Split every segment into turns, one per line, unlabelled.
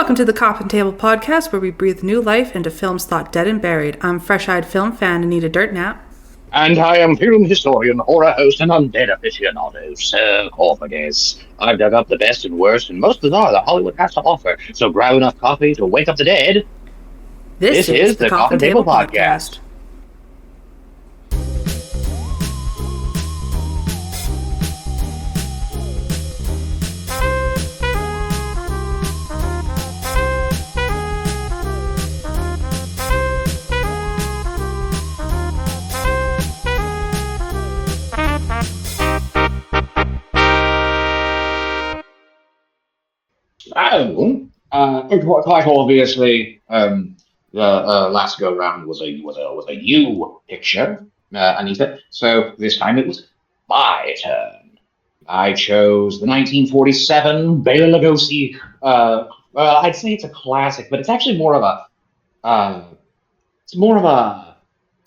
Welcome to the Coffin Table Podcast, where we breathe new life into films thought dead and buried. I'm fresh-eyed film fan Anita Dirtnap.
And I am film historian, horror host, and undead aficionado, Sir Cophagus. I've dug up the best and worst and most bizarre that Hollywood has to offer, so grab enough coffee to wake up the dead. This is the Coffin Table Podcast. Quite obviously, the last go round was a you picture, Anita. So this time it was my turn. I chose the 1947 Bela Lugosi. I'd say it's a classic, but it's actually more of a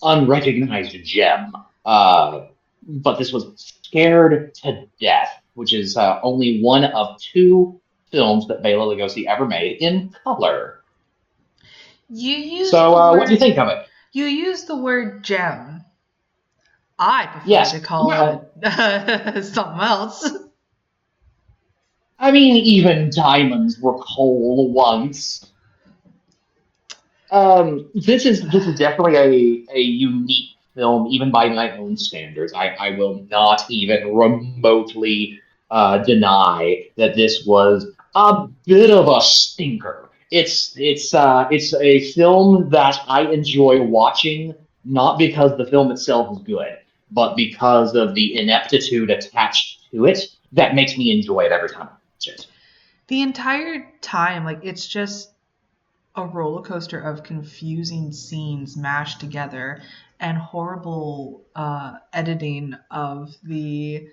unrecognized gem. But this was Scared to Death, which is only one of two films that Bela Lugosi ever made in color. What do you think of it?
You use the word gem. I prefer to call it something else.
I mean, even diamonds were coal once. This is definitely a unique film, even by my own standards. I will not even remotely deny that this was a bit of a stinker. It's a film that I enjoy watching, not because the film itself is good, but because of the ineptitude attached to it that makes me enjoy it every time I watch it.
The entire time, it's just a roller coaster of confusing scenes mashed together and horrible editing of the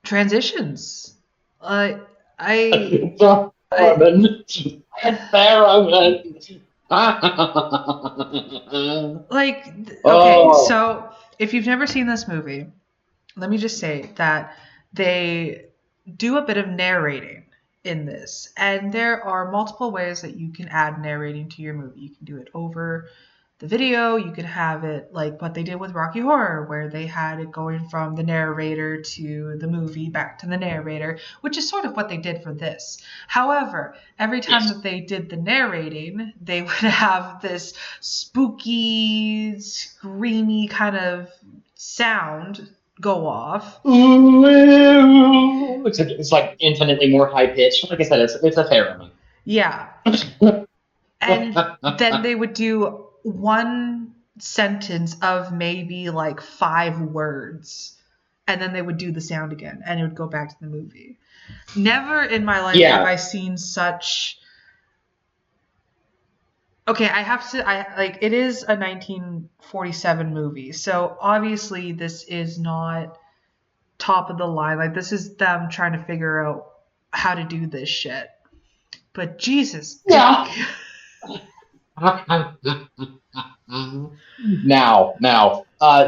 transitions.
Theremin.
So if you've never seen this movie, let me just say that they do a bit of narrating in this, and there are multiple ways that you can add narrating to your movie. You can do it over the video, you could have it like what they did with Rocky Horror, where they had it going from the narrator to the movie back to the narrator, which is sort of what they did for this. However, every time that they did the narrating, they would have this spooky, screamy kind of sound go off.
It's like infinitely more high pitched. Like I said, it's a theremin.
Yeah. And then they would do one sentence of maybe 5 words, and then they would do the sound again, and it would go back to the movie. Never in my life have I seen such. Okay, it is a 1947 movie, so obviously this is not top of the line. This is them trying to figure out how to do this shit. But Jesus.
Yeah. Now,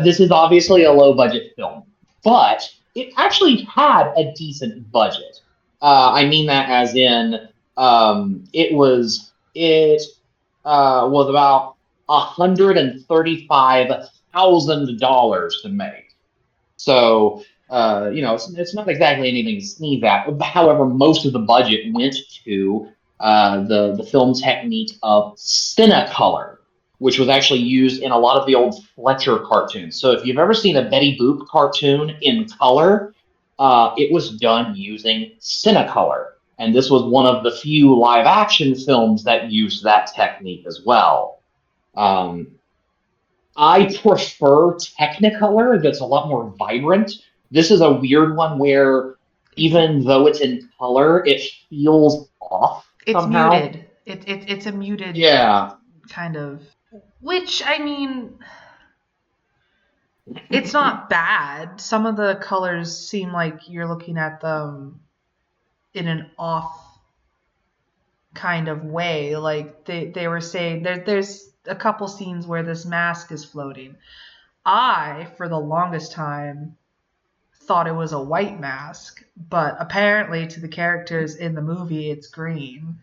this is obviously a low-budget film, but it actually had a decent budget. I mean that as in, it was about $135,000 to make. So, it's not exactly anything to sneeze at. However, most of the budget went to the film technique of Cinecolor, which was actually used in a lot of the old Fletcher cartoons. So if you've ever seen a Betty Boop cartoon in color, it was done using Cinecolor. And this was one of the few live action films that used that technique as well. I prefer Technicolor. That's a lot more vibrant. This is a weird one where even though it's in color, it feels off.
It's
somehow.
Muted. It's a muted kind of, which, I mean, it's not bad. Some of the colors seem like you're looking at them in an off kind of way. They were saying there's a couple scenes where this mask is floating. I, for the longest time, thought it was a white mask, but apparently to the characters in the movie, it's green.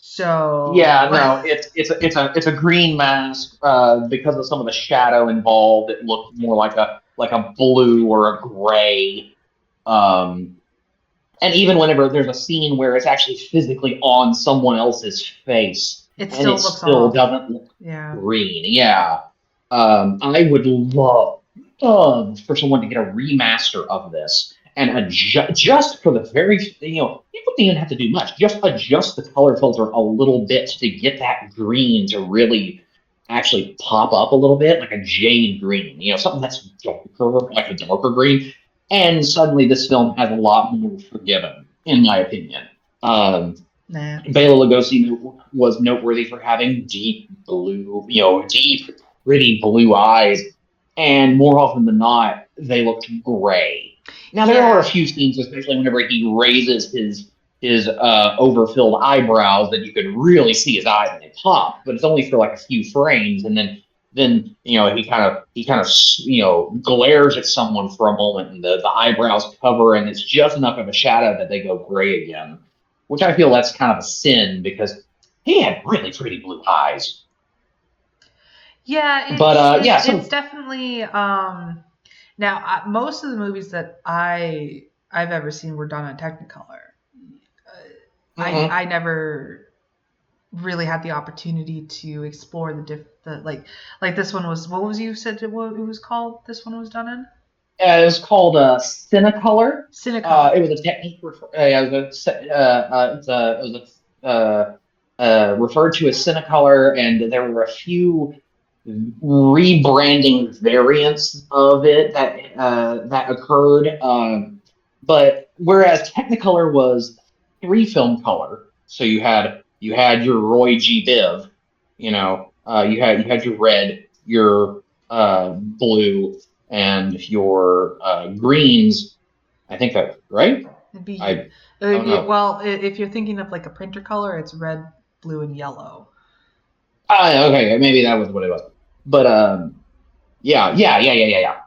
So
Yeah, no, it's a green mask because of some of the shadow involved. It looked more like a blue or a gray. Um, and even whenever there's a scene where it's actually physically on someone else's face
it
and
still
it
looks
still
off.
doesn't look
Yeah.
green. Yeah. I would love for someone to get a remaster of this and just for the very, you wouldn't even have to do much. Just adjust the color filter a little bit to get that green to really actually pop up a little bit, like a jade green, something that's darker, like a darker green. And suddenly this film has a lot more forgiven, in my opinion.
Nah.
Bela Lugosi was noteworthy for having deep blue, deep, pretty blue eyes, and more often than not, they looked gray. Now there are a
Yeah.
few scenes, especially whenever he raises his overfilled eyebrows, that you can really see his eyes and they pop, but it's only for like a few frames, and then he kind of glares at someone for a moment, and the eyebrows cover, and it's just enough of a shadow that they go gray again, which I feel that's kind of a sin because he had really pretty blue eyes.
Yeah,
But yeah,
it's
so
definitely now most of the movies that I've ever seen were done on Technicolor.
mhm.
I never really had the opportunity to explore the like this one was, what was, you said what it was called, this one was done in
It was called Cinecolor. It
Cinecolor.
was a technique. It was referred to as Cinecolor, and there were a few rebranding variants of it that occurred. But whereas Technicolor was 3 film color, so you had your Roy G. Biv, you had your red, your blue, and your greens. I think that right.
It'd be
I don't know.
well, if you're thinking of like a printer color, it's red, blue, and yellow.
Okay, maybe that was what it was. But yeah.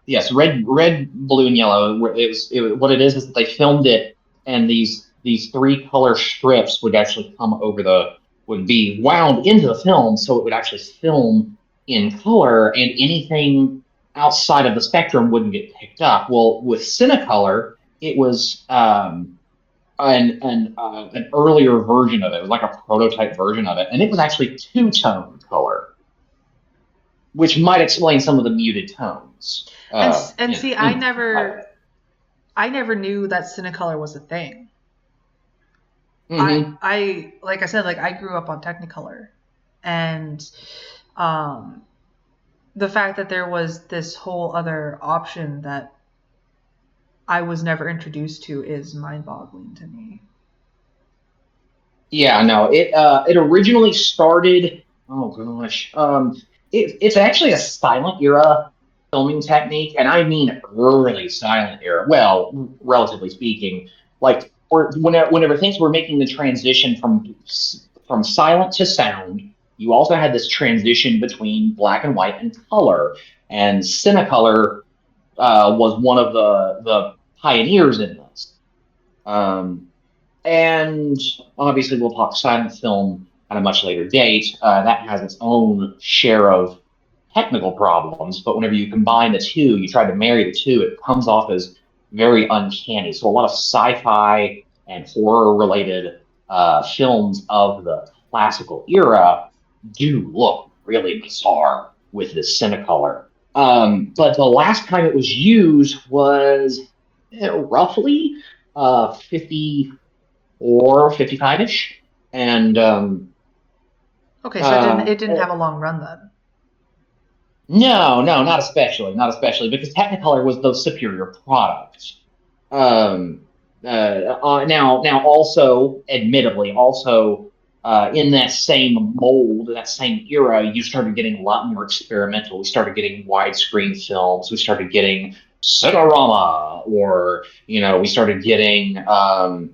Yes, red, blue, and yellow. What it is that they filmed it, and these 3 color strips would actually come over would be wound into the film, so it would actually film in color, and anything outside of the spectrum wouldn't get picked up. Well, with Cinecolor, it was an earlier version of it. It was like a prototype version of it, and it was actually 2-tone color, which might explain some of the muted tones.
And see,
Like
I never knew that Cinecolor was a thing.
mm-hmm.
I like I said, like I grew up on Technicolor, and um, the fact that there was this whole other option that I was never introduced to is mind-boggling to me.
Yeah, no, it originally started. Oh gosh, it's actually a silent era filming technique, and I mean early silent era. Well, relatively speaking, like whenever things were making the transition from silent to sound, you also had this transition between black and white and color, and Cinecolor was one of the pioneers in this. Um, and obviously, we'll talk silent film at a much later date. That has its own share of technical problems, but whenever you combine the two, you try to marry the two, it comes off as very uncanny. So a lot of sci-fi and horror-related films of the classical era do look really bizarre with this Cinecolor. But the last time it was used was roughly 50 or 55-ish. And
Okay, so it didn't have a long run then.
no, not especially, because Technicolor was the superior product. Um, now, also, admittedly, also in that same mold, that same era, you started getting a lot more experimental. We started getting widescreen films. We started getting Cinerama, or we started getting the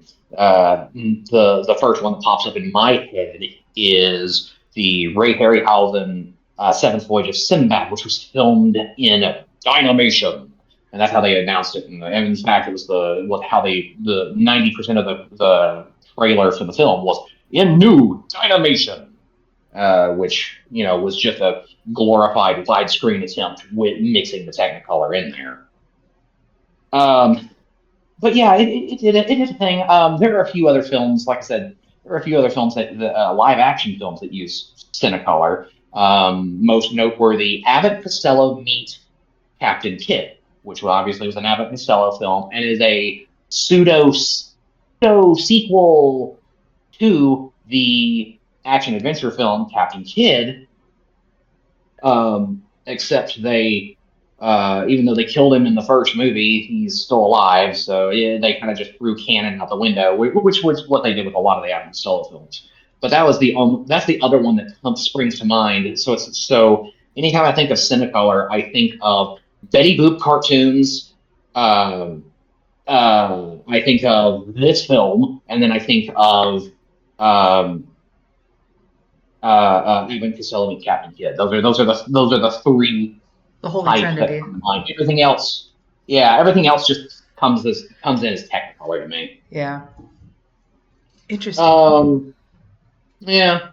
first one that pops up in my head is the Ray Harryhausen Seventh Voyage of Sinbad, which was filmed in Dynamation, and that's how they announced it. And in fact, it was how the 90% of the trailer for the film was in new Dynamation, which, was just a glorified widescreen attempt with mixing the Technicolor in there. But yeah, it did a thing. There are a few other films, like I said, there are a few other films live action films that use Cinecolor. Most noteworthy, Abbott and Costello Meet Captain Kidd, which obviously was an Abbott and Costello film, and is a pseudo sequel to the action adventure film Captain Kidd. Except they, even though they killed him in the first movie, he's still alive. So yeah, they kind of just threw canon out the window, which was what they did with a lot of the Abbott and Costello films. But that's the other one that springs to mind. So anytime I think of Cinecolor, I think of Betty Boop cartoons. I think of this film, and then I think of even Costello and Captain Kidd. Those are the three.
The Holy Trinity.
Everything else just comes in as Technicolor to me.
Yeah. Interesting.
Yeah.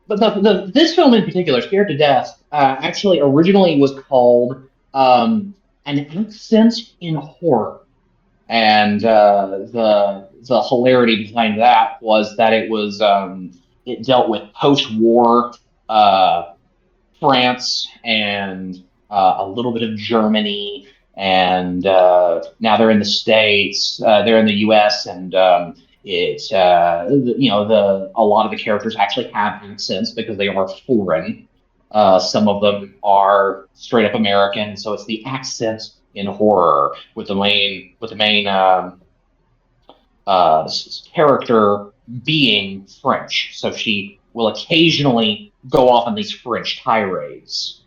But this film in particular, Scared to Death, actually originally was called An Accent in Horror. And the hilarity behind that was that it was it dealt with post-war France and a little bit of Germany, and now they're in the States, they're in the U.S., and a lot of the characters actually have accents because they are foreign. Some of them are straight up American, so it's the accent in horror with the main character being French. So she will occasionally go off on these French tirades.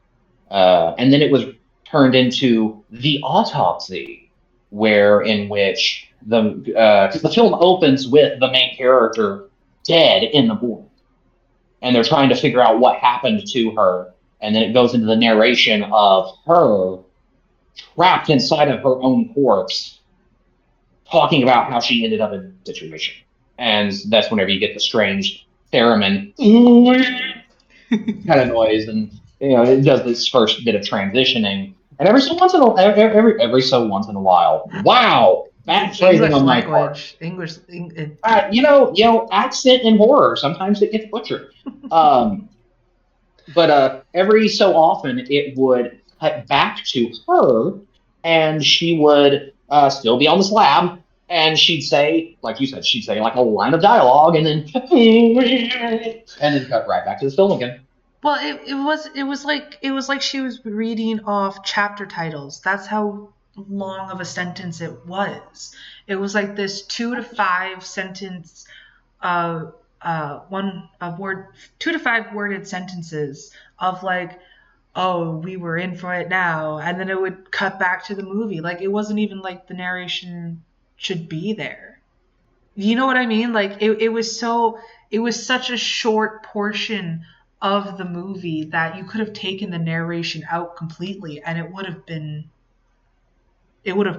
And then it was turned into The Autopsy, in which the film opens with the main character dead in the morgue. And they're trying to figure out what happened to her. And then it goes into the narration of her trapped inside of her own corpse, talking about how she ended up in the situation. And that's whenever you get the strange theremin kind of noise, and it does this first bit of transitioning. And every so once in a while, wow, bad phrasing on my part.
English.
Accent in horror. Sometimes it gets butchered. But every so often it would cut back to her, and she would still be on the slab, and she'd say, like you said, like a line of dialogue, and then cut right back to the film again.
Well, it was like she was reading off chapter titles. That's how long of a sentence it was. It was like this 2 to 5 sentence, 2 to 5 worded sentences of like, oh, we were in for it now, and then it would cut back to the movie. Like, it wasn't even like the narration should be there. You know what I mean? Like, it was such a short portion of the movie that you could have taken the narration out completely, and it would have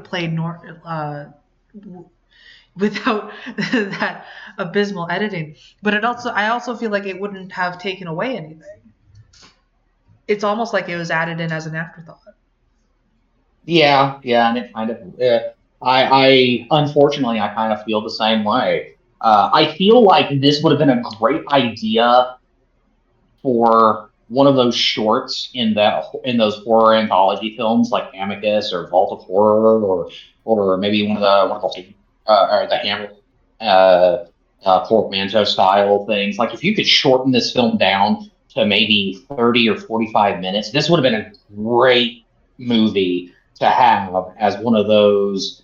played without that abysmal editing. But I also feel like it wouldn't have taken away anything. It's almost like it was added in as an afterthought.
Yeah, and it kind of. I unfortunately I kind of feel the same way. I feel like this would have been a great idea for one of those shorts in those horror anthology films like Amicus or Vault of Horror, or maybe one of the Hammer portmanteau style things. Like, if you could shorten this film down to maybe 30 or 45 minutes, this would have been a great movie to have as one of those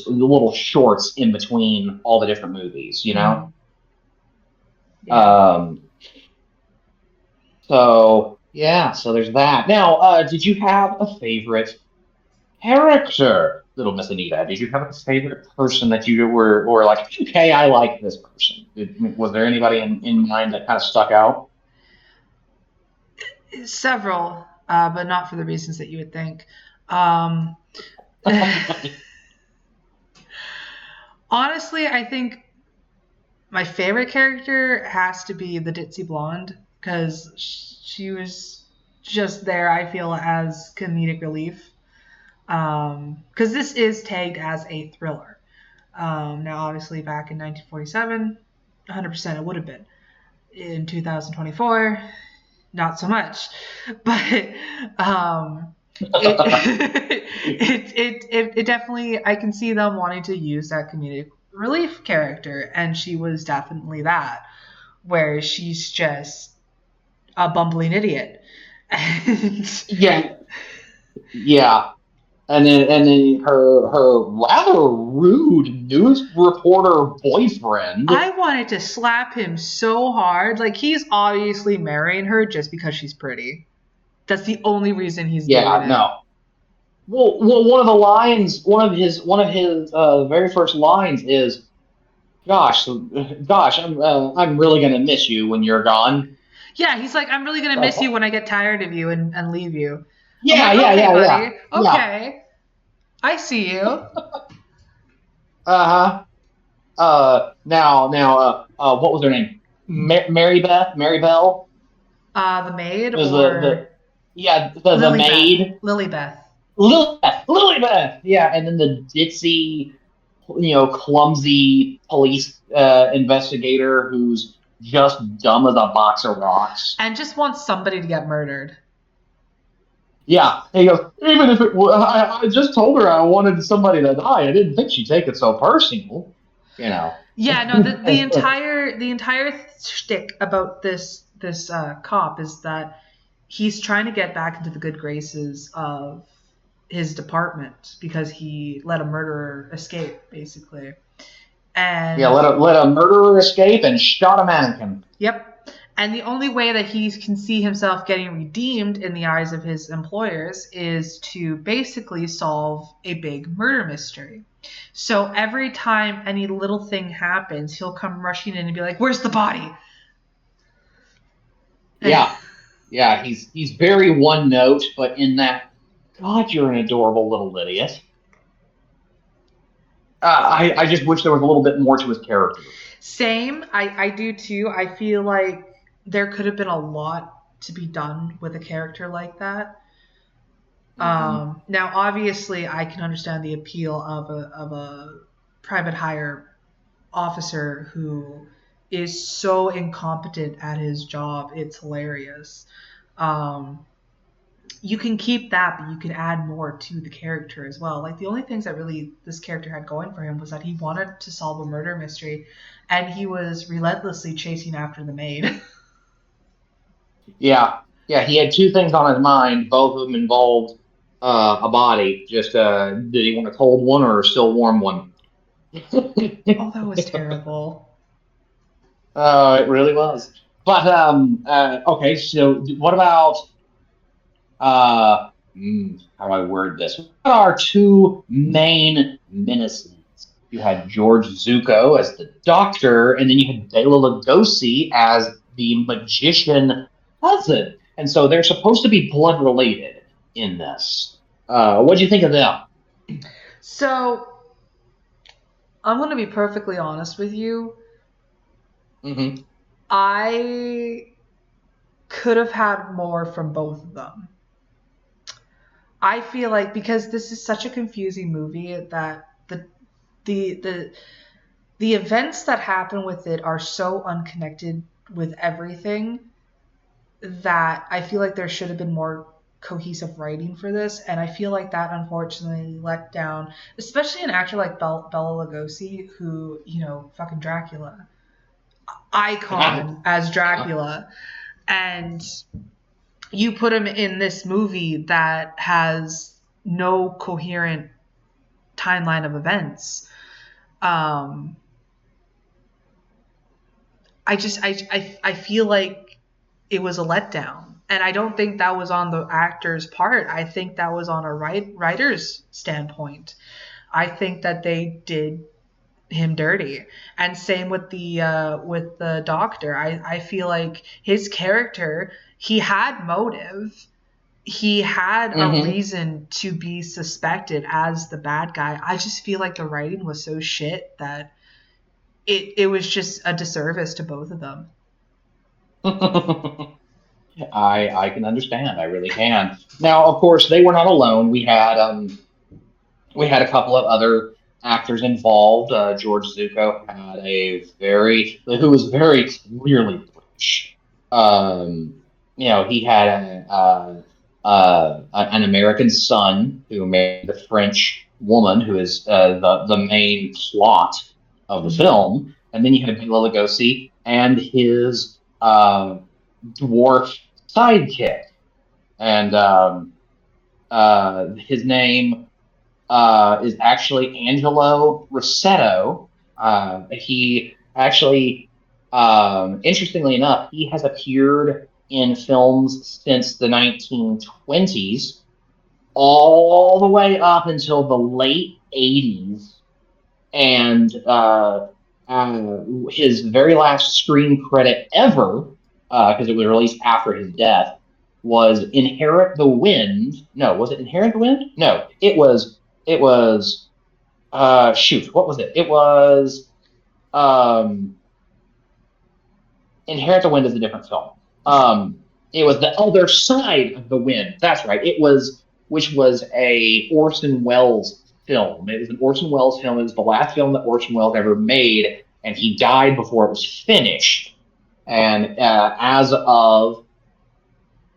little shorts in between all the different movies, Yeah. So there's that. Now, did you have a favorite character, little Miss Anita? Did you have a favorite person that you were like, okay, I like this person? Was there anybody in mind that kind of stuck out?
Several, but not for the reasons that you would think. Honestly, I think my favorite character has to be the ditzy blonde because she was just there, I feel, as comedic relief. Because this is tagged as a thriller. Now, obviously, back in 1947, 100% it would have been. In 2024, not so much. But it definitely, I can see them wanting to use that comedic relief character, and she was definitely that, where she's just a bumbling idiot. And
Yeah, yeah. And then her rather rude news reporter boyfriend.
I wanted to slap him so hard. Like, he's obviously marrying her just because she's pretty. That's the only reason he's doing
Yeah,
it.
no. Well, one of the lines, one of his very first lines is, "Gosh, I'm really gonna miss you when you're gone."
Yeah, he's like, I'm really gonna miss you when I get tired of you and leave you. I'm
Yeah,
like,
yeah,
okay,
yeah, yeah,
buddy.
yeah.
Okay. I see you.
Uh huh. What was her name? Mary Bell
The maid
was
or
the maid.
Lilybeth.
Lilybeth, yeah, and then the ditzy, clumsy police investigator who's just dumb as a box of rocks.
And just wants somebody to get murdered.
Yeah, and he goes, even if I just told her I wanted somebody to die. I didn't think she'd take it so personal, you know.
Yeah, no, the entire shtick about this cop is that he's trying to get back into the good graces of his department because he let a murderer escape, basically.
Yeah,
And
let a murderer escape and shot a mannequin.
yep. And the only way that he can see himself getting redeemed in the eyes of his employers is to basically solve a big murder mystery. So every time any little thing happens, he'll come rushing in and be like, "Where's the body?"
Yeah, yeah, he's very one note, but in that, God, you're an adorable little idiot. I just wish there was a little bit more to his character.
Same, I do too. I feel like there could have been a lot to be done with a character like that.
Mm-hmm.
Now, obviously, I can understand the appeal of a private hire officer who is so incompetent at his job. It's hilarious. Um, you can keep that, but you can add more to the character as well. Like, the only things that really this character had going for him was that he wanted to solve a murder mystery, and he was relentlessly chasing after the maid.
Yeah, yeah, he had two things on his mind. Both of them involved a body. Just did he want a cold one or a still warm one?
Oh, that was terrible.
It really was. But okay. So what about how do I word this? What are our two main menaces? You had George Zuko as the Doctor, and then you had Bela Lugosi as the magician cousin. And so they're supposed to be blood related in this. What do you think of them?
So, I'm going to be perfectly honest with you.
Mm-hmm.
I could have had more from both of them. I feel like because this is such a confusing movie that the the the events that happen with it are so unconnected with everything that I feel like there should have been more cohesive writing for this, and I feel like that unfortunately let down, especially an actor like Bela Lugosi, who, fucking Dracula, icon as Dracula, and you put him in this movie that has no coherent timeline of events. Um, I feel like it was a letdown. And I don't think that was on the actor's part. I think that was on a writer's standpoint. I think that they did him dirty. And same with the doctor. I feel like his character, he had motive, he had a
Mm-hmm.
reason to be suspected as the bad guy. I just feel like the writing was so shit that it was just a disservice to both of them.
I can understand. I really can. Now, of course, they were not alone. We had a couple of other actors involved. George Zuko had who was very clearly British. Um, he had an American son who married the French woman who is the main plot of the film, and then you had Bela Lugosi and his dwarf sidekick, and his name is actually Angelo Rossetto. He actually, interestingly enough, he has appeared in films since the 1920s, all the way up until the late 80s. And his very last screen credit ever, because it was released after his death, was Inherit the Wind. No, was it Inherit the Wind? No, it was shoot, what was it? It was um Inherit the Wind is a different film. It was The Other Side of the Wind. That's right. Which was a Orson Welles film. It was an Orson Welles film. It was the last film that Orson Welles ever made, and he died before it was finished. And as of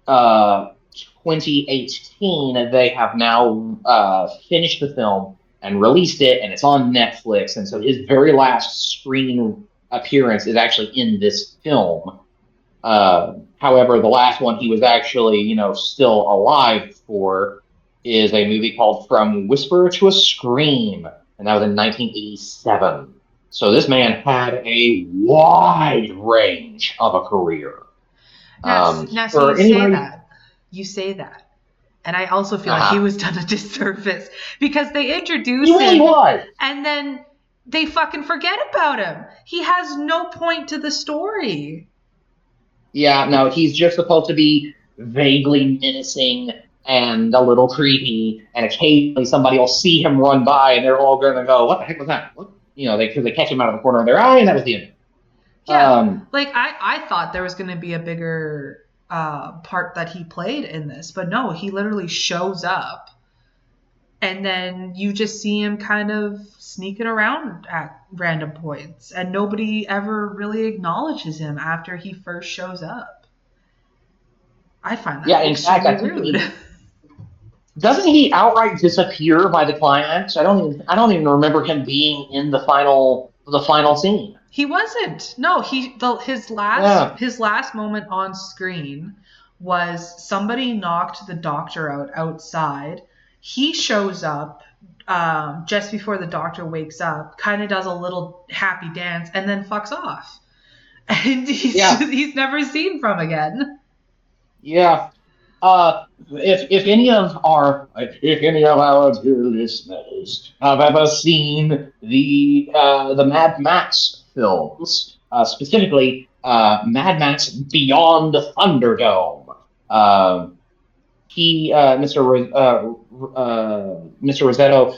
uh, 2018, they have now finished the film and released it, and it's on Netflix. And so his very last screen appearance is actually in this film. However, the last one he was actually, still alive for is a movie called From Whisper to a Scream, and that was in 1987. So this man had a wide range of a career.
Now, so you say that, and I also feel like he was done a disservice because they introduced him,
really was,
and then they fucking forget about him. He has no point to the story.
Yeah, no, he's just supposed to be vaguely menacing and a little creepy, and occasionally somebody will see him run by, and they're all going to go, "What the heck was that?" What? Because they catch him out of the corner of their eye, and that was the end.
Yeah, I thought there was going to be a bigger part that he played in this, but no, he literally shows up, and then you just see him kind of sneaking around at random points, and nobody ever really acknowledges him after he first shows up. I find that
in fact,
rude.
Doesn't he outright disappear by the climax? I don't even remember him being in the final scene.
He wasn't. No, his last moment on screen was somebody knocked the doctor out outside. He shows up just before the doctor wakes up, kind of does a little happy dance, and then fucks off. And he's never seen from again.
Yeah. If any of our dear listeners have ever seen the Mad Max films, specifically Mad Max Beyond Thunderdome, Mr. Rosetto,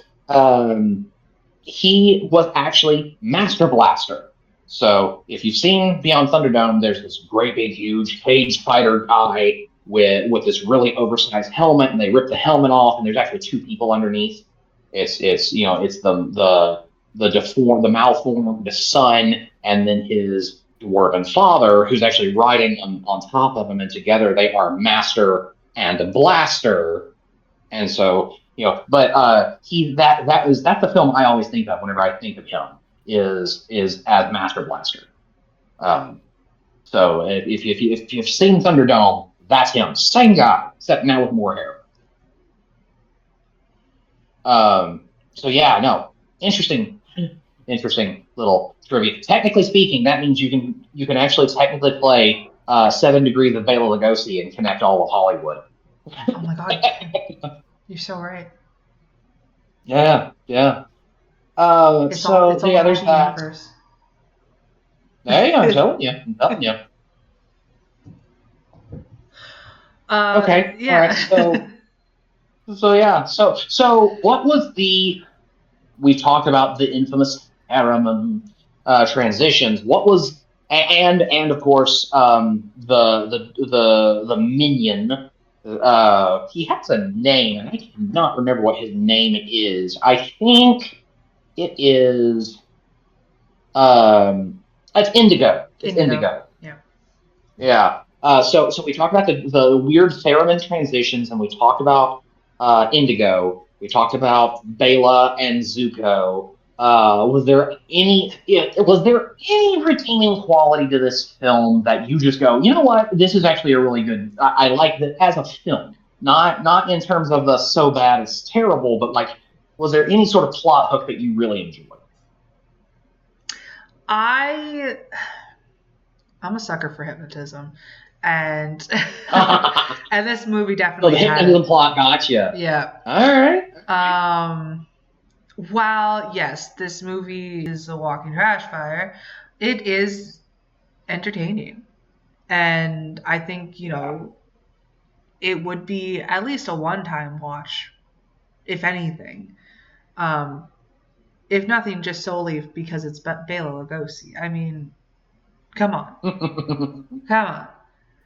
he was actually Master Blaster. So if you've seen Beyond Thunderdome, there's this great big huge cage fighter guy with this really oversized helmet, and they rip the helmet off, and there's actually two people underneath. It's the deformed, the malformed son, and then his dwarven father, who's actually riding on top of him, and together they are Master and Blaster. And so but that's the film I always think of whenever I think of him is as Master Blaster. So if you've seen Thunderdome, that's him. Same guy, except now with more hair. So yeah, no, interesting little trivia. Technically speaking, that means you can actually technically play 7 Degrees of Bela Lugosi and connect all of Hollywood.
Oh my god, you're so right.
Yeah.
It's all
there's that.
Universe.
Hey, I'm telling you. Okay. All right.
Yeah.
Yeah. So what was the? We talked about the infamous harem and transitions. What was and of course the minion. He has a name, and I cannot remember what his name is. I think it is. It's Indigo. It's
Indigo.
Indigo.
Yeah.
Yeah. So we talked about the weird theremin transitions, and we talked about Indigo. We talked about Bela and Zuko. Was there any redeeming quality to this film that you just go, you know what, this is actually a really good. I like that as a film, not in terms of the so bad it's terrible, but like, was there any sort of plot hook that you really enjoyed?
I I'm a sucker for hypnotism, and and this movie
So the
definitely had
hypnotism
it.
plot got you.
Yeah.
All right.
While yes, this movie is a walking trash fire, it is entertaining, and I think
Yeah.
it would be at least a one-time watch, if anything. Um, if nothing, just solely because it's Bela Lugosi. I mean, come on, come on.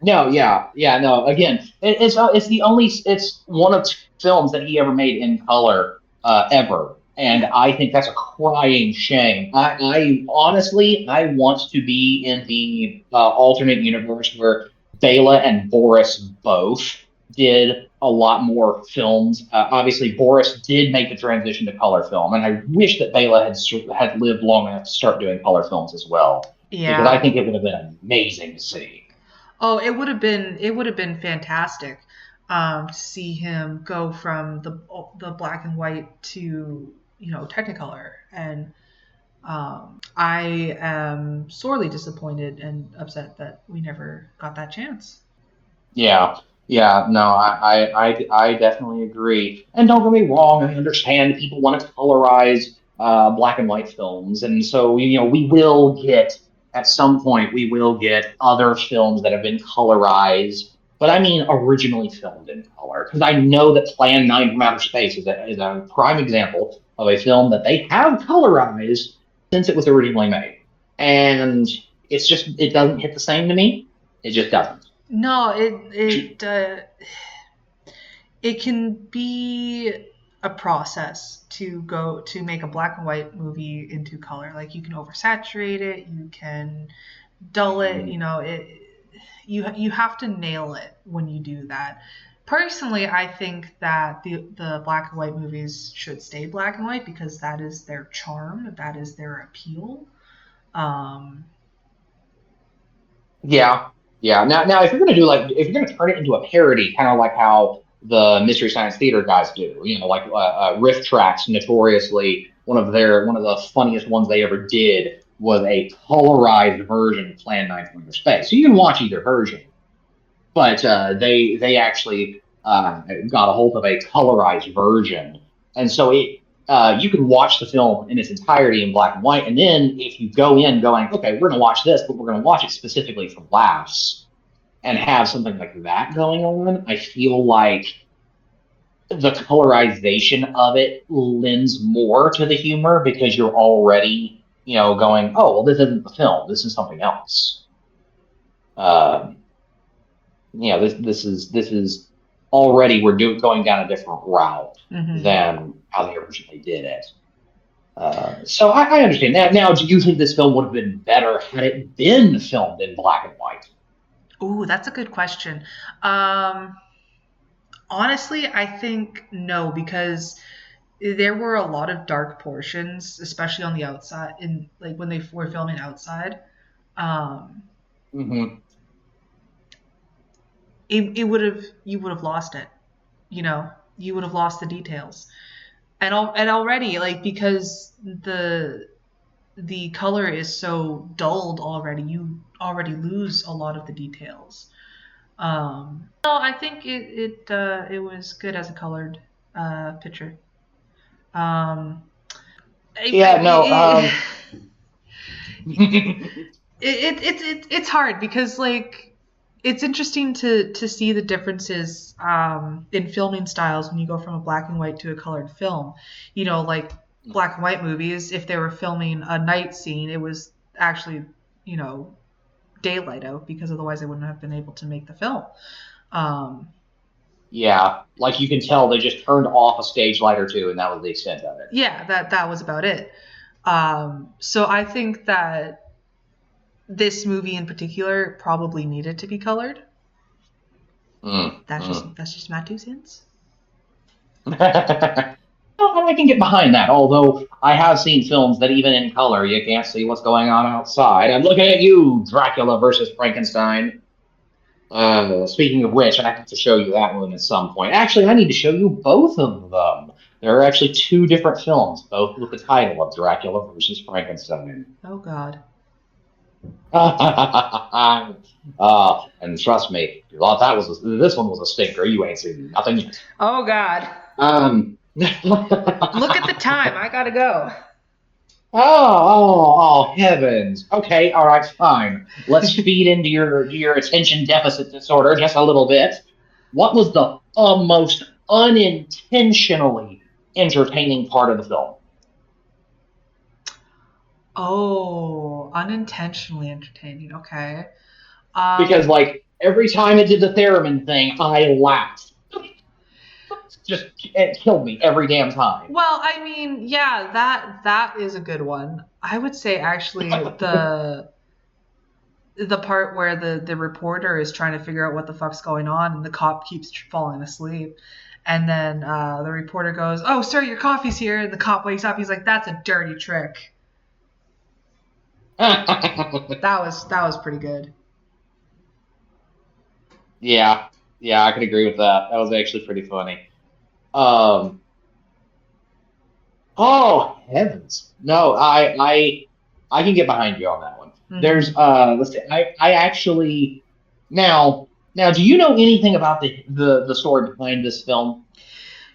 No, yeah, no. Again, it's the only it's one of two films that he ever made in color ever, and
Yeah.
I think that's a crying shame. I honestly I want to be in the alternate universe where Bela and Boris both did a lot more films. Obviously, Boris did make the transition to color film, and I wish that Bela had lived long enough to start doing color films as well, because I
Yeah.
think it would have been amazing to see.
Oh, it would have been fantastic to see him go from the black and white to Technicolor, and I am sorely disappointed and upset that we never got that chance.
Yeah, yeah, no, I definitely agree. And don't get me wrong, I understand people want to colorize black and white films, and so we will get at some point we will get other films that have been colorized, but I mean originally filmed in color, because I know that Plan 9 from Outer Space is a prime example of a film that they have colorized since it was originally made, and it doesn't hit the same to me. It just doesn't.
No, it can be a process to go to make a black and white movie into color. Like you can oversaturate it, you can dull it. You have to nail it when you do that. Personally, I think that the black and white movies should stay black and white because that is their charm, that is their appeal. Um,
Yeah, yeah. Now, if you're gonna turn it into a parody, kind of like how the Mystery Science Theater guys do, like Riff Tracks, notoriously one of the funniest ones they ever did was a colorized version of Plan 9 from Outer Space. So you can watch either version, but they actually got a hold of a colorized version, and so you can watch the film in its entirety in black and white, and then if you go in going, okay, we're going to watch this, but we're going to watch it specifically for laughs and have something like that going on, I feel like the colorization of it lends more to the humor because you're already, going, oh, well, this isn't the film, this is something else. Um, this is already going down a different route
mhm.
than how they originally did it. So I understand that. Now, do you think this film would have been better had it been filmed in black and white?
Ooh, that's a good question. Um, Honestly, I think no, because there were a lot of dark portions, especially on the outside, in like when they were filming outside. Um,
Hmm.
it would have you would have lost it, you would have lost the details, and already like because the color is so dulled already, you already lose a lot of the details. No, I think it was good as a colored picture. Um,
Yeah, no.
it's hard because like it's interesting to see the differences in filming styles when you go from a black and white to a colored film. You know, like black and white movies, if they were filming a night scene, it was actually, you know, daylight out, because otherwise they wouldn't have been able to make the film.
Yeah, like you can tell they just turned off a stage light or two, and that was the extent of it.
Yeah, that was about it. So I think that this movie in particular probably needed to be colored. That's just my 2 cents.
Well, I can get behind that, although I have seen films that even in color you can't see what's going on outside. I'm looking at you, Dracula versus Frankenstein. Speaking of which, I have to show you that one at some point. Actually, I need to show you both of them. There are actually 2 different films, both with the title of Dracula versus Frankenstein.
Oh, God.
And trust me, if you thought this one was a stinker, you ain't seen nothing yet.
Oh, God. Look at the time. I gotta go.
Oh, heavens. Okay, all right, fine. Let's feed into your attention deficit disorder just a little bit. What was the most unintentionally entertaining part of the film?
Oh, unintentionally entertaining. Okay.
Because, like, every time it did the theremin thing, I laughed. It killed me every damn time.
Well, I mean, yeah, that is a good one. I would say actually the part where the reporter is trying to figure out what the fuck's going on, and the cop keeps falling asleep, and then the reporter goes, "Oh, sir, your coffee's here," and the cop wakes up. He's like, "That's a dirty trick." That was pretty good.
Yeah, I can agree with that. That was actually pretty funny. Oh heavens! No, I can get behind you on that one. Mm-hmm. There's let's see. I actually now. Do you know anything about the story behind this film?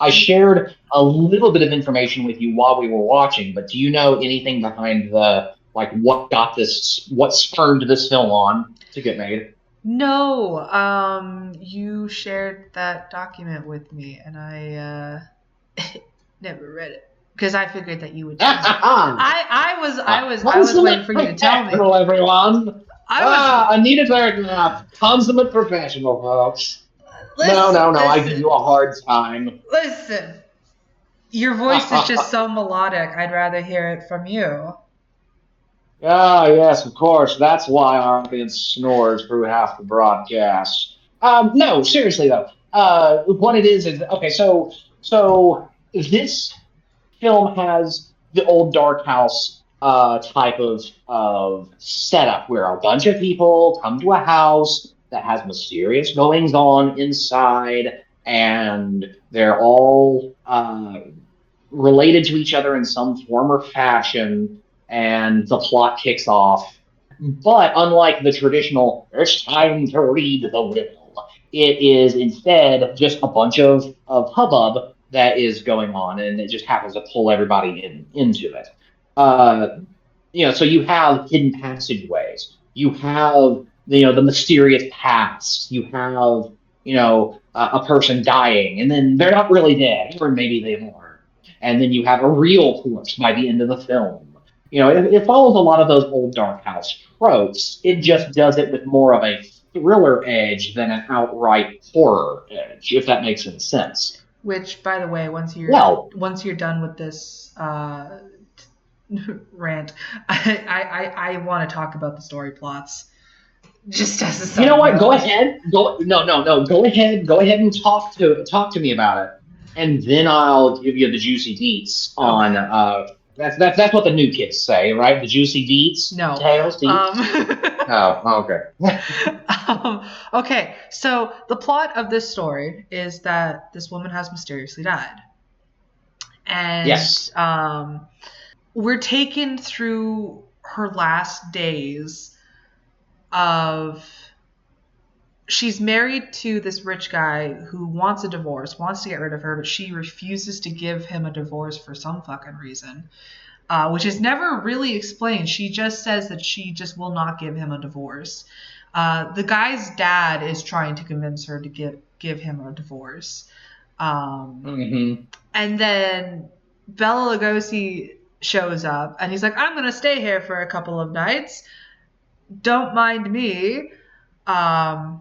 I shared a little bit of information with you while we were watching, but do you know anything behind what spurred this film on to get made?
No, you shared that document with me, and I never read it because I figured that you would. I was waiting for you to tell me.
Hello, everyone. Anita and Sir Cophagus, consummate professional, folks. No, I give you a hard time.
Listen, your voice is just so melodic. I'd rather hear it from you.
Ah, yes, of course. That's why our audience snores through half the broadcast. No, seriously though. What it is okay. So this film has the old dark house type of setup where a bunch of people come to a house that has mysterious goings on inside, and they're all related to each other in some form or fashion. And the plot kicks off. But unlike the traditional, it's time to read the will, it is instead just a bunch of hubbub that is going on, and it just happens to pull everybody into it. So you have hidden passageways. You have, the mysterious paths. You have, a person dying, and then they're not really dead, or maybe they are. And then you have a real corpse by the end of the film. It follows a lot of those old dark house tropes. It just does it with more of a thriller edge than an outright horror edge, if that makes any sense.
Which, by the way, once you're done with this rant, I want to talk about the story plots. Just as a side.
You know what? Go ahead. Go ahead. Go ahead and talk to me about it, and then I'll give you the juicy deets on. That's what the new kids say, right? The juicy deets?
No.
Tails, deets? Oh, okay.
Okay, so the plot of this story is that this woman has mysteriously died. And
yes.
We're taken through her last days of... She's married to this rich guy who wants a divorce, wants to get rid of her, but she refuses to give him a divorce for some fucking reason, which is never really explained. She just says that she just will not give him a divorce. The guy's dad is trying to convince her to give him a divorce. And then Bela Lugosi shows up, and he's like, I'm going to stay here for a couple of nights. Don't mind me. And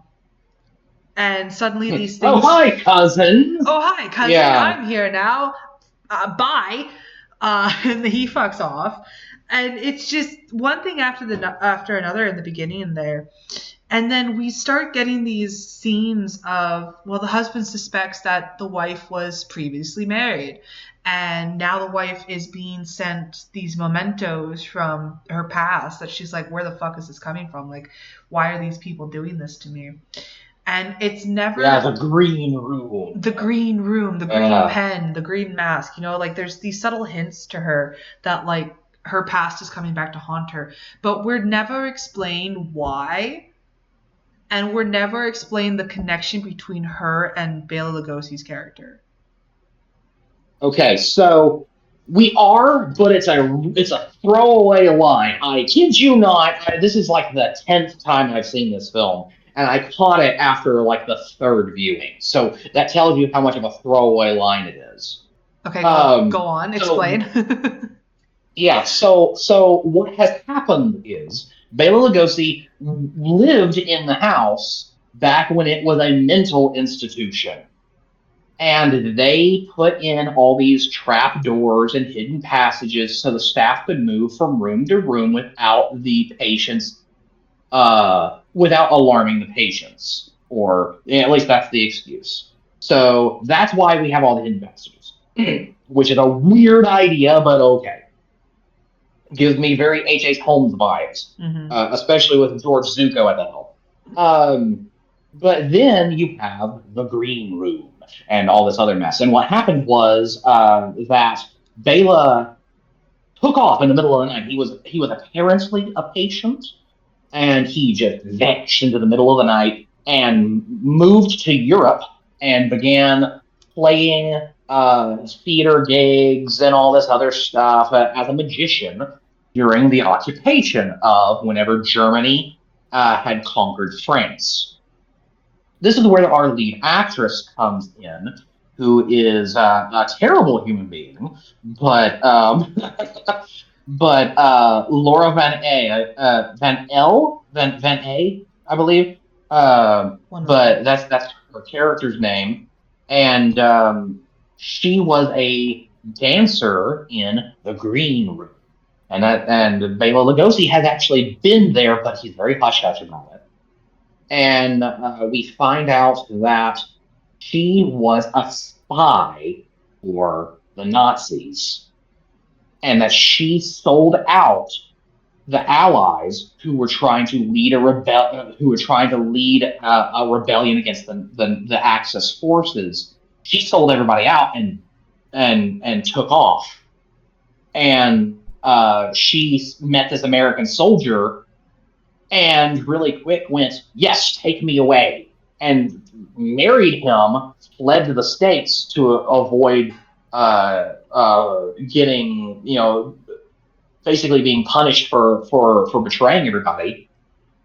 suddenly these things...
Oh, hi, cousin.
Oh, hi, cousin. Yeah. I'm here now. Bye. And he fucks off. And it's just one thing after another in the beginning there. And then we start getting these scenes of, well, the husband suspects that the wife was previously married. And now the wife is being sent these mementos from her past that she's like, where the fuck is this coming from? Like, why are these people doing this to me? And it's never...
Yeah, the green room.
The green room, the green pen, the green mask. You know, like there's these subtle hints to her that like her past is coming back to haunt her. But we're never explained why. And we're never explained the connection between her and Bela Lugosi's character.
Okay, so we are, but it's a throwaway line. I kid you not. This is like the 10th time I've seen this film, and I caught it after like the 3rd viewing. So that tells you how much of a throwaway line it is.
Okay, go on. Explain.
Yeah. So what has happened is Bela Lugosi lived in the house back when it was a mental institution. And they put in all these trap doors and hidden passages so the staff could move from room to room without the patients, without alarming the patients. Or at least that's the excuse. So that's why we have all the hidden passages, which is a weird idea, but okay. Gives me very H.H. Holmes vibes, especially with George Zuko at the helm. But then you have the green room and all this other mess. And what happened was that Bela took off in the middle of the night. He was apparently a patient, and he just vanished into the middle of the night and moved to Europe and began playing theater gigs and all this other stuff as a magician during the occupation of whenever Germany had conquered France. This is where our lead actress comes in, who is a terrible human being, but Laura Van A, I believe. But that's her character's name, and she was a dancer in the green room, and Bela Lugosi has actually been there, but he's very hush hush about it. And we find out that she was a spy for the Nazis, and that she sold out the Allies who were trying to lead a rebellion against the Axis forces. She sold everybody out and took off, and she met this American soldier. And really quick went, yes, take me away, and married him, fled to the States to avoid getting, basically being punished for betraying everybody.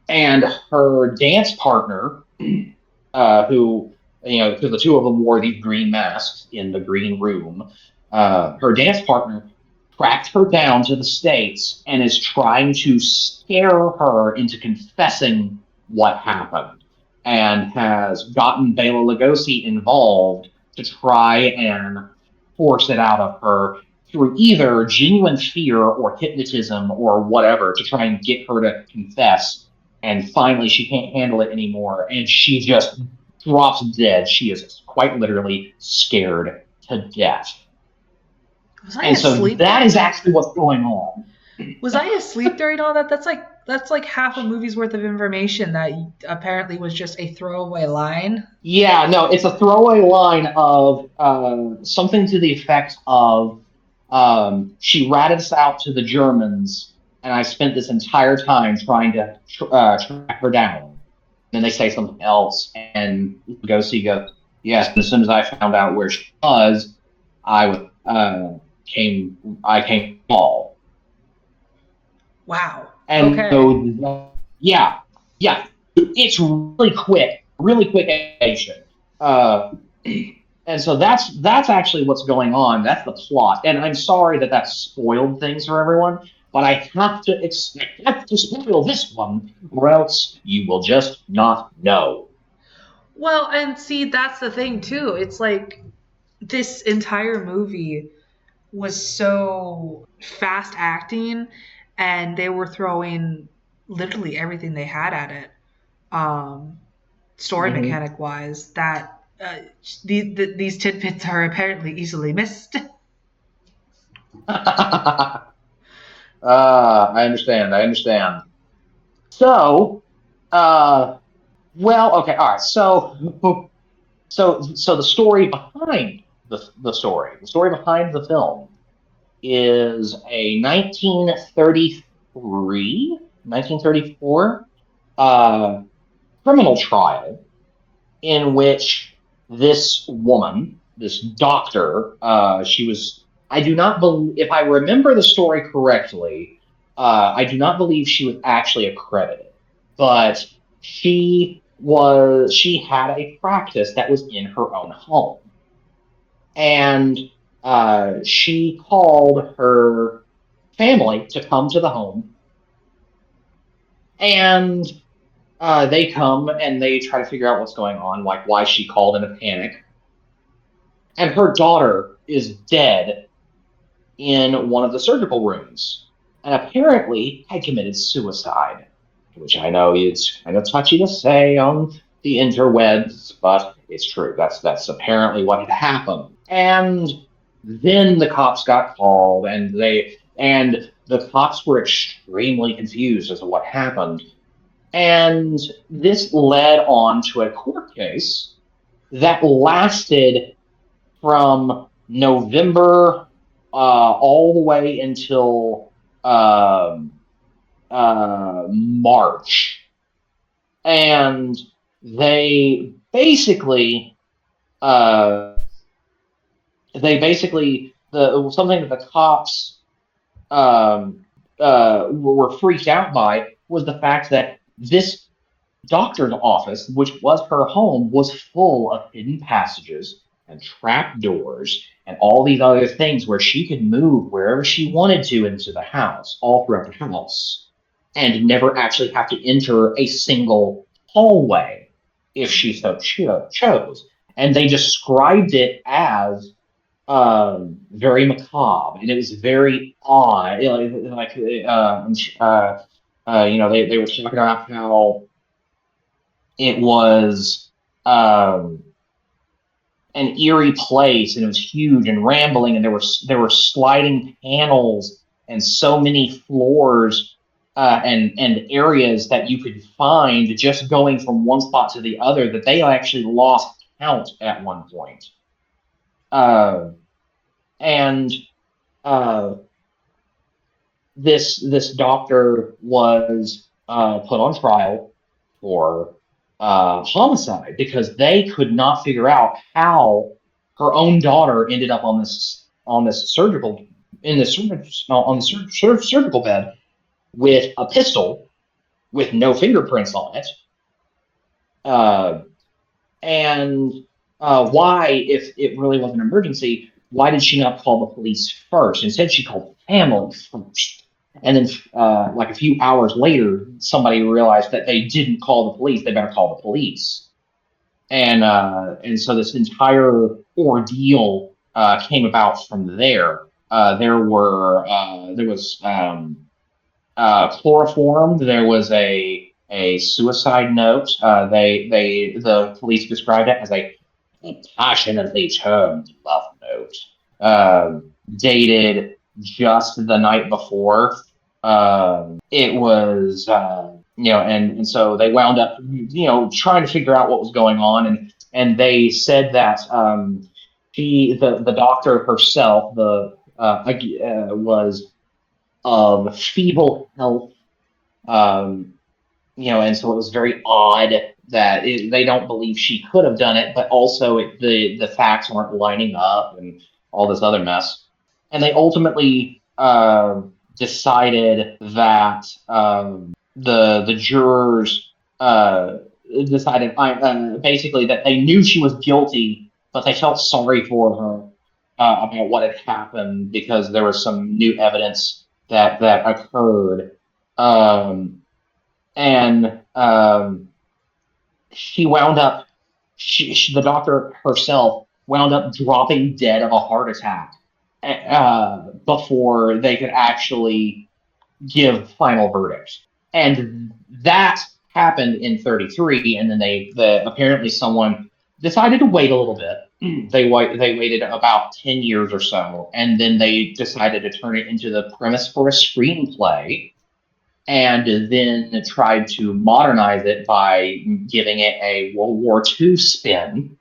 And her dance partner, who, because the two of them wore these green masks in the green room, her dance partner tracked her down to the States and is trying to scare her into confessing what happened, and has gotten Bela Lugosi involved to try and force it out of her through either genuine fear or hypnotism or whatever, to try and get her to confess. And finally she can't handle it anymore, and she just drops dead. She is quite literally scared to death.
Was I asleep?
So that is actually what's going on.
Was I asleep during all that? That's like half a movie's worth of information that apparently was just a throwaway line.
Yeah, no, it's a throwaway line of something to the effect of she ratted us out to the Germans, and I spent this entire time trying to track her down. Then they say something else, and Lugosi goes, yes, and as soon as I found out where she was, I came all.
Wow.
And
okay.
so, yeah. it's really quick animation. And so that's actually what's going on. That's the plot. And I'm sorry that spoiled things for everyone, but I have to spoil this one, or else you will just not know.
Well, and see, that's the thing too. It's like this entire movie was so fast acting, and they were throwing literally everything they had at it, um, story
Mm-hmm.
mechanic wise. That these tidbits are apparently easily missed.
I understand. I understand. So, uh, well, okay, all right. So the story behind the story behind the film is a 1934 uh, criminal trial in which this woman, this doctor, she was, I do not believe, if I remember the story correctly, I do not believe she was actually accredited, but she had a practice that was in her own home. And she called her family to come to the home, and they come and they try to figure out what's going on, like why she called in a panic. And her daughter is dead in one of the surgical rooms, and apparently had committed suicide, which I know is kind of touchy to say on the interwebs, but it's true. That's apparently what had happened. And then the cops got called, and the cops were extremely confused as to what happened. And this led on to a court case that lasted from November all the way until March, and they basically uh, the something that the cops were freaked out by was the fact that this doctor's office, which was her home, was full of hidden passages and trap doors and all these other things where she could move wherever she wanted to into the house, all throughout the house, and never actually have to enter a single hallway if she so chose. And they described it as very macabre, and it was very odd. Like, they were talking about how it was an eerie place, and it was huge and rambling, and there were sliding panels and so many floors and areas that you could find just going from one spot to the other that they actually lost count at one point. Uh, and uh, this doctor was put on trial for homicide because they could not figure out how her own daughter ended up on this surgical in this on the surgical bed with a pistol with no fingerprints on it, uh, and why, if it really was an emergency, why did she not call the police first? Instead, she called family first. And then, like a few hours later, somebody realized that they didn't call the police. They better call the police. And so this entire ordeal came about from there. There was chloroform. There was a suicide note. The police described it as a passionately termed love note, dated just the night before. It was, and so they wound up, trying to figure out what was going on, and they said that the doctor herself, was of feeble health, um, and so it was very odd that they don't believe she could have done it, but also the facts weren't lining up and all this other mess. And they ultimately decided that the jurors uh, decided basically that they knew she was guilty, but they felt sorry for her about what had happened because there was some new evidence that occurred, um, and she wound up. The doctor herself wound up dropping dead of a heart attack before they could actually give final verdicts. And that happened in 33, and then apparently someone decided to wait a little bit. They waited about 10 years or so, and then they decided to turn it into the premise for a screenplay, and then tried to modernize it by giving it a World War II spin.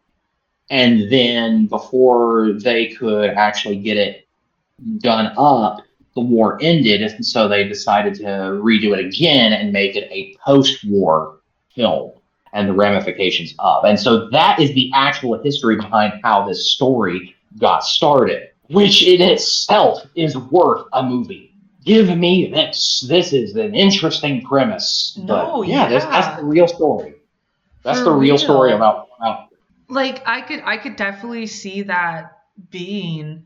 And then before they could actually get it done up, the war ended, and so they decided to redo it again and make it a post-war film and the ramifications of. And so that is the actual history behind how this story got started, which in itself is worth a movie. Give me this. This is an interesting premise.
No,
but yeah, that's the real story. That's
For
the real story
real.
about.
Like I could definitely see that being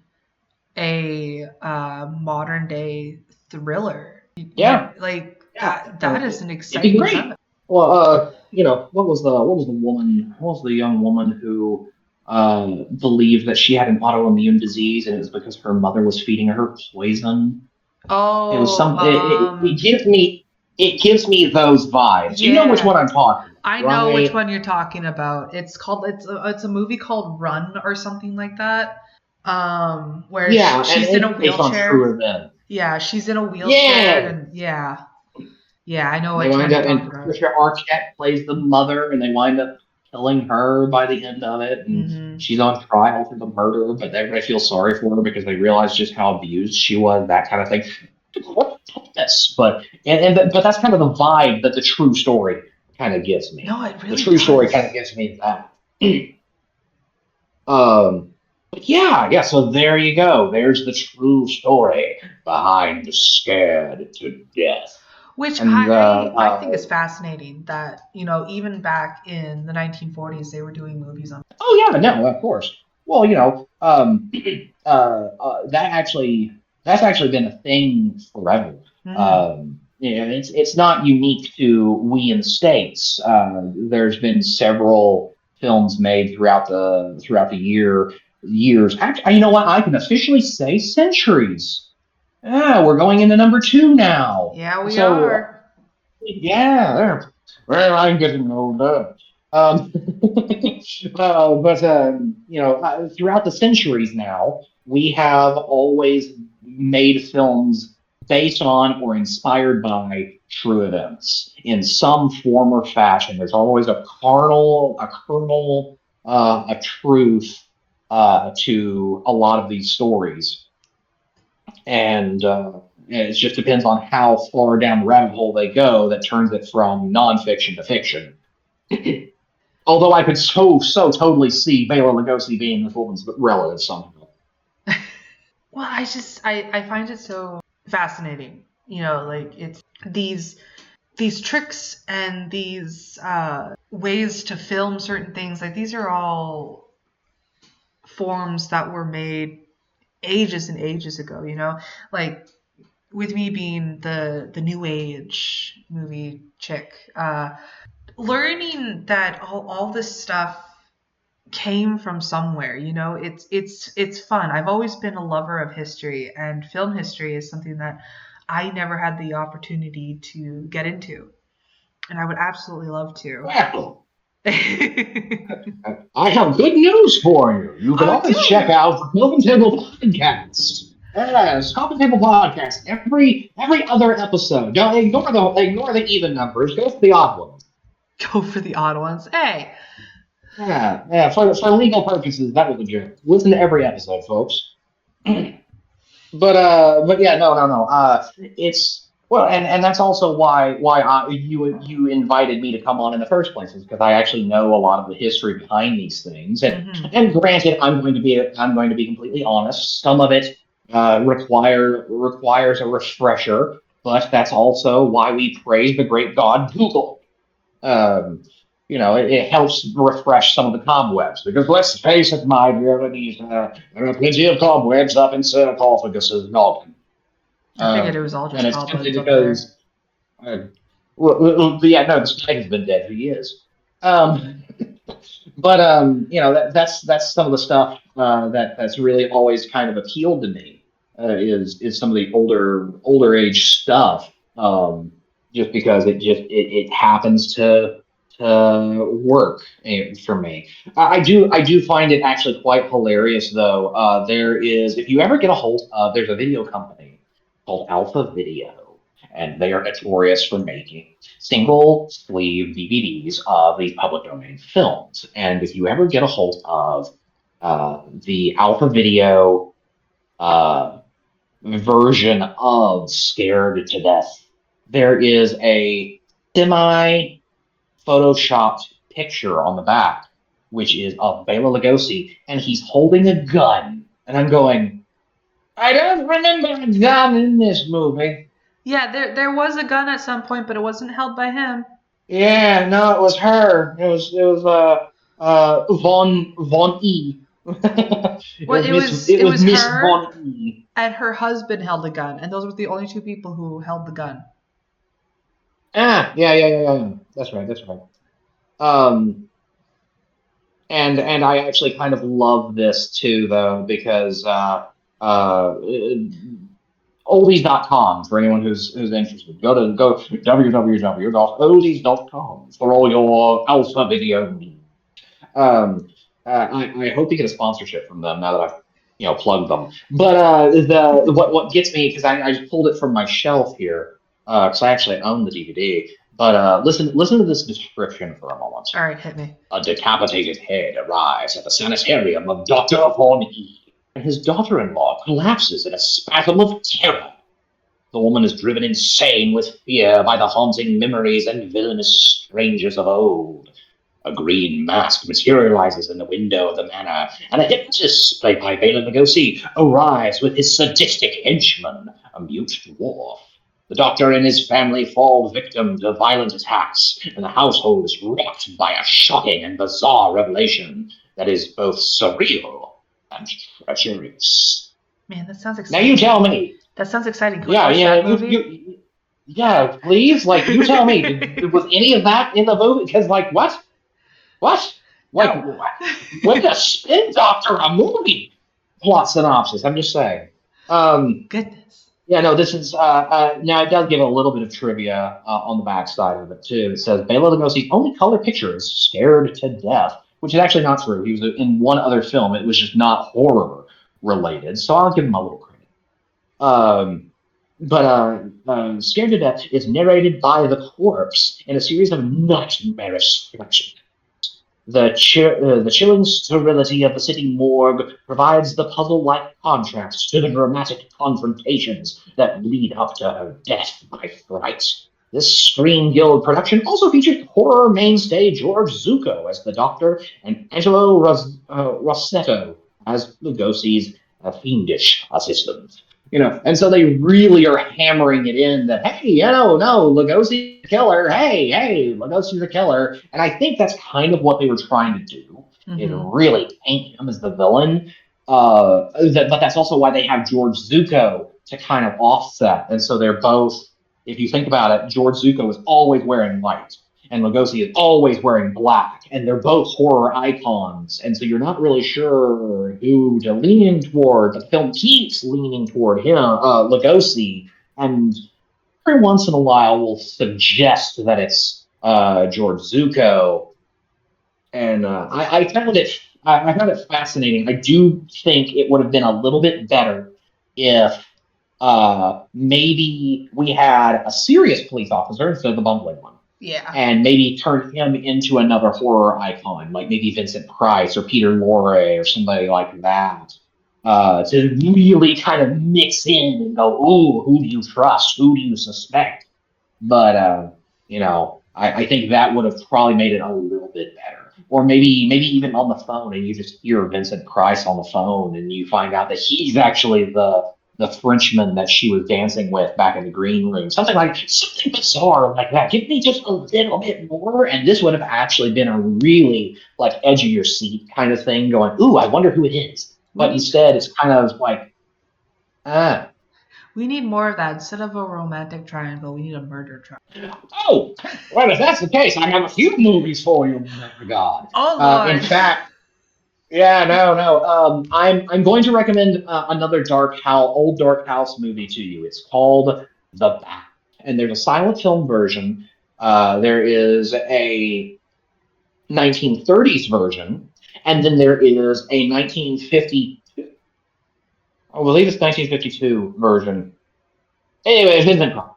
a modern day thriller.
Yeah.
Like
Yeah.
that is an
It'd be
exciting
great.
premise.
Well, what was the young woman who believed that she had an autoimmune disease and it was because her mother was feeding her poison? It was
Oh,
some. It gives me those vibes. You know which
yeah.
one I'm talking about,
I know which
right?
one you're talking about. It's a movie called Run or something like that. Where
Yeah, and
she's in a
it's based on true
wheelchair.
events.
Yeah, she's in a wheelchair,
Yeah,
and yeah, I know
they
which one
wind
you're
up,
talking
and
about.
Patricia Arquette plays the mother, and they wind up killing her by the end of it, and
Hmm.
she's on trial for the murder, but everybody feels sorry for her because they realize just how abused she was, that kind of thing. Yes, but that's kind of the vibe that the true story kind of gives me.
No, it
The
really
true story kind of
does.
gives me that. But yeah. So there you go. There's the true story behind the Scared to Death.
Which
And
I think is fascinating that, even back in the 1940s, they were doing movies on.
oh yeah, no, of course. Well, that's actually been a thing forever.
Hmm.
It's not unique to we in the states. There's been several films made throughout the years. Actually, you know what? I can officially say centuries. Yeah, we're going into number two now.
Yeah, we
So
are.
yeah, well, I'm getting older. Um, but throughout the centuries now, we have always made films based on or inspired by true events in some form or fashion. There's always a kernel, a truth to a lot of these stories, and it just depends on how far down the rabbit hole they go that turns it from nonfiction to fiction. Although I could so totally see Bela Lugosi being this woman's relative somehow.
Well, I find it so fascinating. Like it's these tricks and these ways to film certain things. Like these are all forms that were made ages and ages ago. Like with me being the new age movie chick, learning that all this stuff came from somewhere. It's fun. I've always been a lover of history, and film history is something that I never had the opportunity to get into, and I would absolutely love to.
Well, I have good news for you. You can
Oh,
always check
dude.
out the Coffin Table Podcast. Yes, Coffin Table Podcast. Every other episode. Don't ignore the even numbers. Go for the odd ones.
Go for the odd ones. Hey.
Yeah. For legal purposes, that was a joke. Listen to every episode, folks. But yeah, no. It's well, and that's also why you invited me to come on in the first place, is because I actually know a lot of the history behind these things.
Hmm.
And granted, I'm going to be completely honest. Some of it requires a refresher, but that's also why we praise the great God Google. Um, it helps refresh some of the cobwebs because let's face it, my dear Anita, there are plenty of cobwebs up in Sir Cophagus's noggin.
I figured it was all
And
just
it's simply
cobwebs up there.
because, uh, yeah, no, the snake has been dead for years. Um, but that's some of the stuff that's really always kind of appealed to me is some of the older age stuff. Just because it happens to work for me. I do find it actually quite hilarious though. There is if you ever get a hold of there's a video company called Alpha Video, and they are notorious for making single sleeve DVDs of these public domain films. And if you ever get a hold of the Alpha Video uh, version of Scared to Death, there is a semi photoshopped picture on the back, which is of Bela Lugosi, and he's holding a gun. And I'm going, I don't remember a gun in this movie.
Yeah, there was a gun at some point, but it wasn't held by him.
Yeah, no, it was her. It was Von E.
Well,
It
it
was
was
Miss
her
Von E.
and her husband held a gun, and those were the only two people who held the gun.
Yeah. That's right. That's right. Um, and I actually kind of love this too, though, because oldies.com for anyone who's interested. Go www.oldies.com for all your alpha video needs. Um, I hope to get a sponsorship from them now that I've plugged them. But what gets me because I just pulled it from my shelf here because I actually own the DVD. But listen to this description for a moment.
All right, hit me.
A decapitated head arrives at the sanitarium of Dr. Von E, and his daughter-in-law collapses in a spasm of terror. The woman is driven insane with fear by the haunting memories and villainous strangers of old. A green mask materializes in the window of the manor, and a hypnotist, played by Bela Lugosi, arrives with his sadistic henchman, a mute dwarf. The doctor and his family fall victim to violent attacks, and the household is rocked by a shocking and bizarre revelation that is both surreal and treacherous.
Man, that sounds
Now you
exciting.
tell me.
That sounds exciting. Can we
Yeah,
watch
yeah,
that movie?
yeah, please. Like, you tell me. Was any of that in the movie? Because, like, what? What? Like,
No.
when the spin doctor a movie plot synopsis? I'm just saying.
Goodness.
Yeah, no, this is now it does give a little bit of trivia on the backside of it too. It says Bela Lugosi's only color picture is Scared to Death, which is actually not true. He was in one other film. It was just not horror related, so I'll give him a little credit. But Scared to Death is narrated by the corpse in a series of nightmarish flashbacks. The chilling sterility of the city morgue provides the puzzle-like contrast to the dramatic confrontations that lead up to her death by fright. This Screen Guild production also featured horror mainstay George Zucco as the Doctor and Angelo Rossetto as Lugosi's fiendish assistant. And so they really are hammering it in that, hey, no, Lugosi's the killer. Hey, Lugosi's the killer. And I think that's kind of what they were trying to do, is really paint him as the villain. But that's also why they have George Zucco to kind of offset. And so they're both, if you think about it, George Zucco is always wearing white, and Lugosi is always wearing black, and they're both horror icons, and so you're not really sure who to lean toward. The film keeps leaning toward him, Lugosi, and every once in a while will suggest that it's George Zucco, and I found it fascinating. I do think it would have been a little bit better if maybe we had a serious police officer instead of the bumbling one.
Yeah.
And maybe turn him into another horror icon, like maybe Vincent Price or Peter Lorre or somebody like that, to really kind of mix in and go, ooh, who do you trust? Who do you suspect? But, I think that would have probably made it a little bit better. Or maybe even on the phone, and you just hear Vincent Price on the phone, and you find out that he's actually the Frenchman that she was dancing with back in the green room. Something bizarre like that. Give me just a little bit more, and this would have actually been a really like edge of your seat kind of thing. Going, ooh, I wonder who it is. But instead, it's kind of like, ah.
We need more of that. Instead of a romantic triangle, we need a murder triangle.
Oh, well, if that's the case, I have a few movies for you in that regard.
Oh, Lord.
In fact, yeah, no. I'm going to recommend another old Dark House movie to you. It's called The Bat, and there's a silent film version. There is a 1930s version, and then there is a 1950. I believe it's 1952 version. Anyway, it's in progress.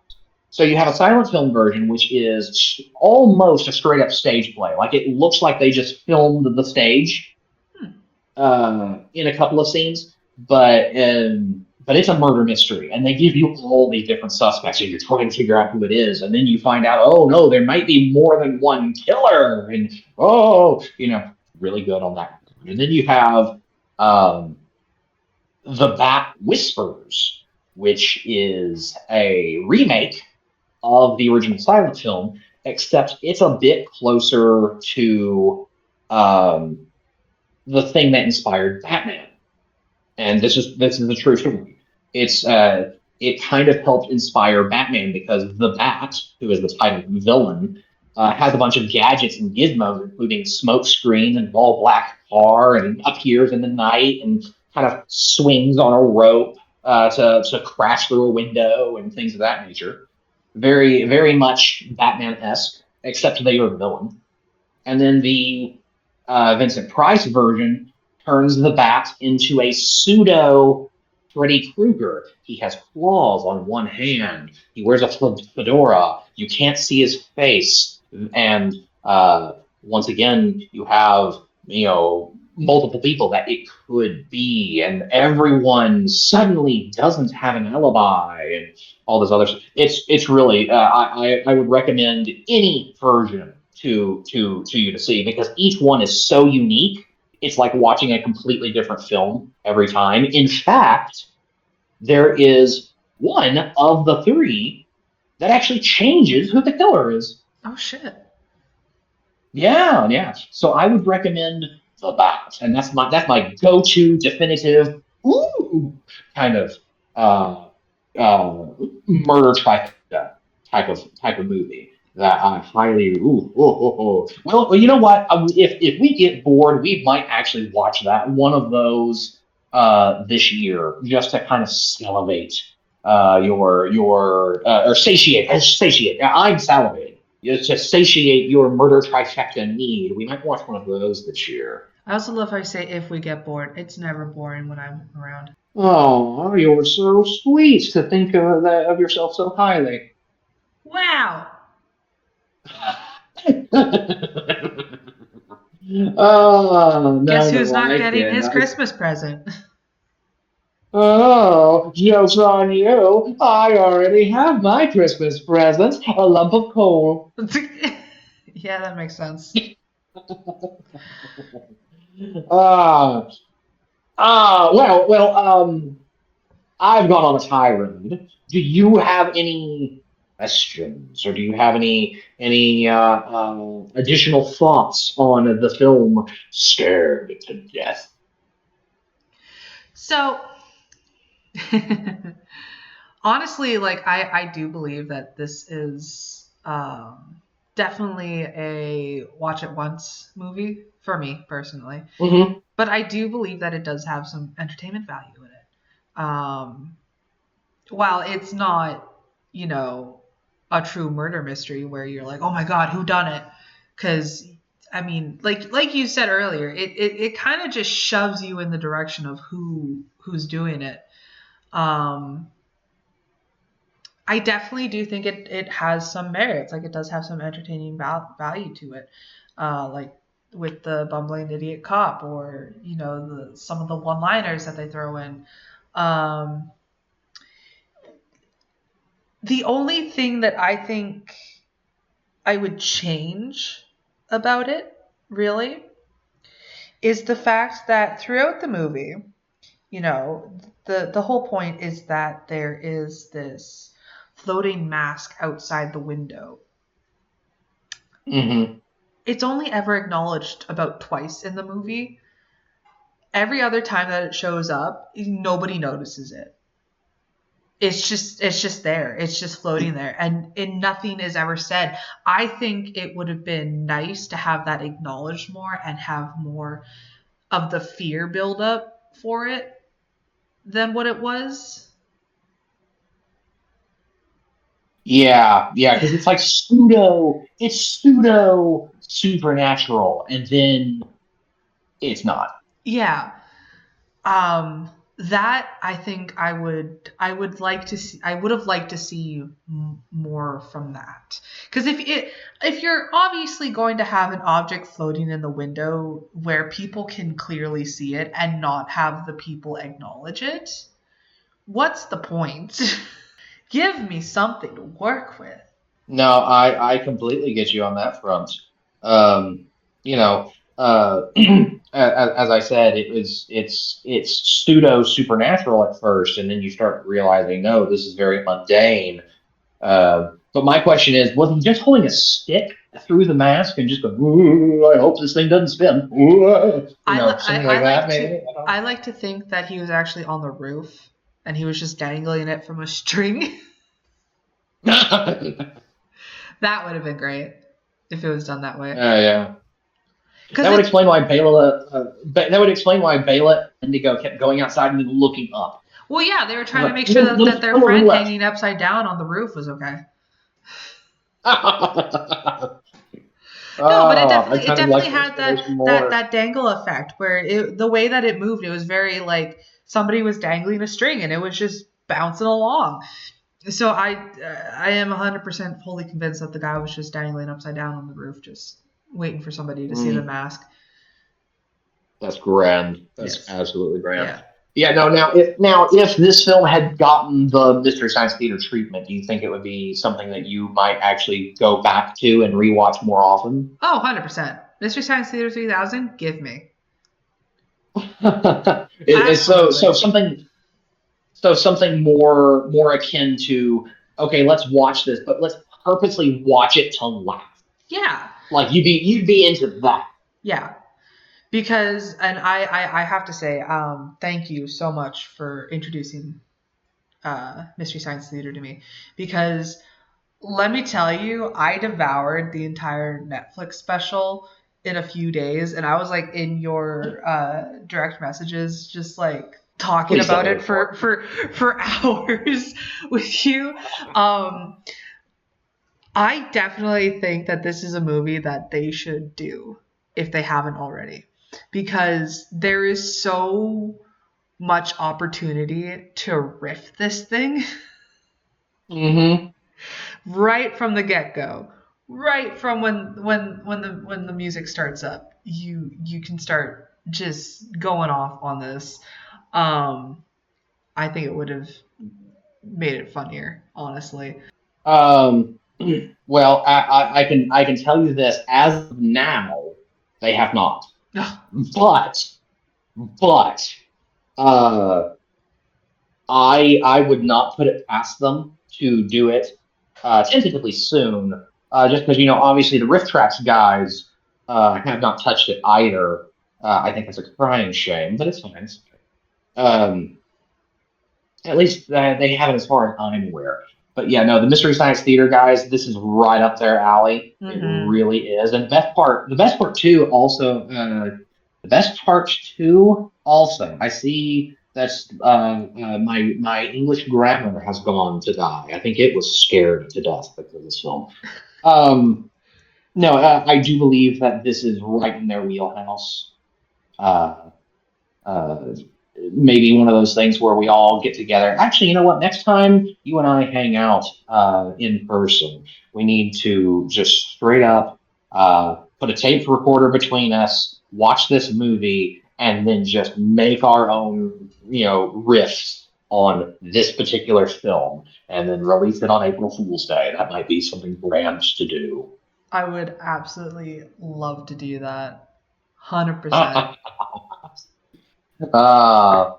So you have a silent film version, which is almost a straight up stage play. Like it looks like they just filmed the stage in a couple of scenes, but it's a murder mystery, and they give you all these different suspects, and you're trying to figure out who it is, and then you find out, oh no, there might be more than one killer, and really good on that. And then you have The Bat Whispers, which is a remake of the original silent film, except it's a bit closer to the thing that inspired Batman. And this is a true story. It kind of helped inspire Batman because the Bat, who is the title villain, has a bunch of gadgets and gizmos, including smoke screen and all black car, and appears in the night and kind of swings on a rope to crash through a window and things of that nature. Very, very much Batman-esque, except they are the villain. And then the Vincent Price version turns the Bat into a pseudo Freddy Krueger. He has claws on one hand. He wears a fedora. You can't see his face. And once again, you have, multiple people that it could be, and everyone suddenly doesn't have an alibi, and all this other stuff. It's really I would recommend any version to you to see, because each one is so unique. It's like watching a completely different film every time. In fact, there is one of the three that actually changes who the killer is.
Oh shit.
Yeah. So I would recommend The Bat, and that's my go-to definitive kind of murder trifecta type of movie that I highly Well, you know what? If we get bored, we might actually watch one of those this year, just to kind of salivate your or satiate. I'm salivating. To satiate your murder trifecta need. We might watch one of those this year.
I also love how you say if we get bored. It's never boring when I'm around.
Oh, you're so sweet to think of yourself so highly.
Wow.
Oh,
guess who's not getting his Christmas present?
Oh, joke's on you. I already have my Christmas present, a lump of coal.
Yeah, that makes sense.
I've gone on a tirade. Do you have any questions, or do you have any additional thoughts on the film Scared to Death?
So, honestly, like I do believe that this is definitely a watch it once movie for me personally.
Mm-hmm.
But I do believe that it does have some entertainment value in it. While it's not, a true murder mystery where you're like, oh my God, who done it? Because I mean, like you said earlier, it kind of just shoves you in the direction of who's doing it. I definitely do think it has some merits. Like it does have some entertaining value to it. Like with the bumbling idiot cop, or some of the one-liners that they throw in. The only thing that I think I would change about it, really, is the fact that throughout the movie, you know, the whole point is that there is this floating mask outside the window.
Mm-hmm.
It's only ever acknowledged about twice in the movie. Every other time that it shows up, nobody notices it. It's just there. It's just floating there, and nothing is ever said. I think it would have been nice to have that acknowledged more and have more of the fear build up for it than what it was.
Yeah, yeah, because it's pseudo supernatural, and then it's not.
Yeah. Um, that I think I would like to see. I would have liked to see more from that, because if you're obviously going to have an object floating in the window where people can clearly see it and not have the people acknowledge it, what's the point? Give me something to work with.
No, I completely get you on that front. Um, you know, as I said, it's pseudo supernatural at first, and then you start realizing, no, this is very mundane. But my question is, was he just holding a stick through the mask and just go, "Ooh, I hope this thing doesn't spin," something like that, maybe? I don't
I like to think that he was actually on the roof and he was just dangling it from a string.
know.
That would have been great if it was done that way.
Yeah.
Because
That would
it,
explain why that would explain why Bela and Indigo kept going outside and then looking up.
well, yeah, they were trying to
Like,
make sure that their
a little
friend
left.
hanging upside down on the roof was okay. No, but
I
it
kind of
definitely
like
had
this more.
that dangle effect where the way that it moved, it was very like somebody was dangling a string and it was just bouncing along. So I am 100% fully convinced that the guy was just dangling upside down on the roof, just waiting for somebody to see the
Mm,
mask.
that's grand. That's
Yes.
absolutely grand.
Yeah.
Yeah, no. If this film had gotten the Mystery Science Theater treatment, do you think it would be something that you might actually go back to and rewatch more often?
Oh, 100%. Mystery Science Theater 3000, give me.
It's
Absolutely.
something more akin to, okay, let's watch this, but let's purposely watch it to laugh.
Yeah.
Like you'd be into that.
Yeah. Because, and I have to say, thank you so much for introducing Mystery Science Theater to me. Because let me tell you, I devoured the entire Netflix special in a few days, and I was like in your direct messages, just like talking
Please tell
about
me
it
more.
for hours with you. Um, I definitely think that this is a movie that they should do if they haven't already, because there is so much opportunity to riff this thing
Mm-hmm.
right from the get-go. Right from when the music starts up, you can start just going off on this. Um, I think it would have made it funnier, honestly.
Um, well, I can tell you this as of now, they have not. But but uh, I would not put it past them to do it tentatively soon. Just because obviously the Rift Tracks guys have not touched it either. I think that's a crying shame, but it's fine. It's okay. At least they haven't as far as I'm aware. But yeah, no, the Mystery Science Theater guys, this is right up their alley. It
Mm-hmm.
really is. And the best part too, also, the best part too, also, I see that's my English grammar has gone to die. I think it was scared to death because of this film. Um, no, I do believe that this is right in their wheelhouse. Uh, uh, Maybe one of those things where we all get together. Actually, you know what? Next time you and I hang out in person, we need to just straight up put a tape recorder between us, watch this movie, and then just make our own, riffs on this particular film, and then release it on April Fool's Day. That might be something grand to do.
I would absolutely love to do that. 100%.
uh,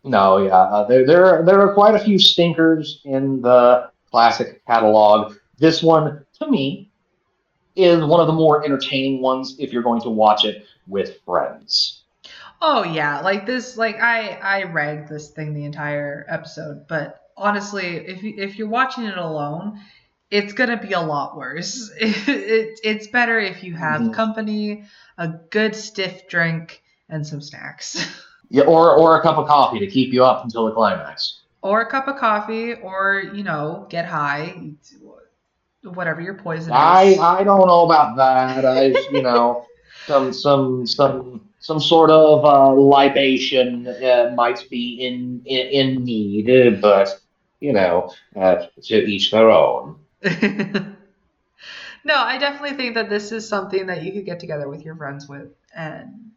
No, yeah, there are quite a few stinkers in the classic catalog. This one, to me, is one of the more entertaining ones if you're going to watch it with friends.
Oh yeah, like this, like I ragged this thing the entire episode, but honestly, if you're watching it alone, it's gonna be a lot worse. It's better if you have
Mhm.
company, a good stiff drink, and some snacks.
Yeah, or a cup of coffee to keep you up until the climax.
Or a cup of coffee, or get high, whatever your poison
I
is.
I don't know about that. Some sort of libation might be in need, but to each their own.
No, I definitely think that this is something that you could get together with your friends with and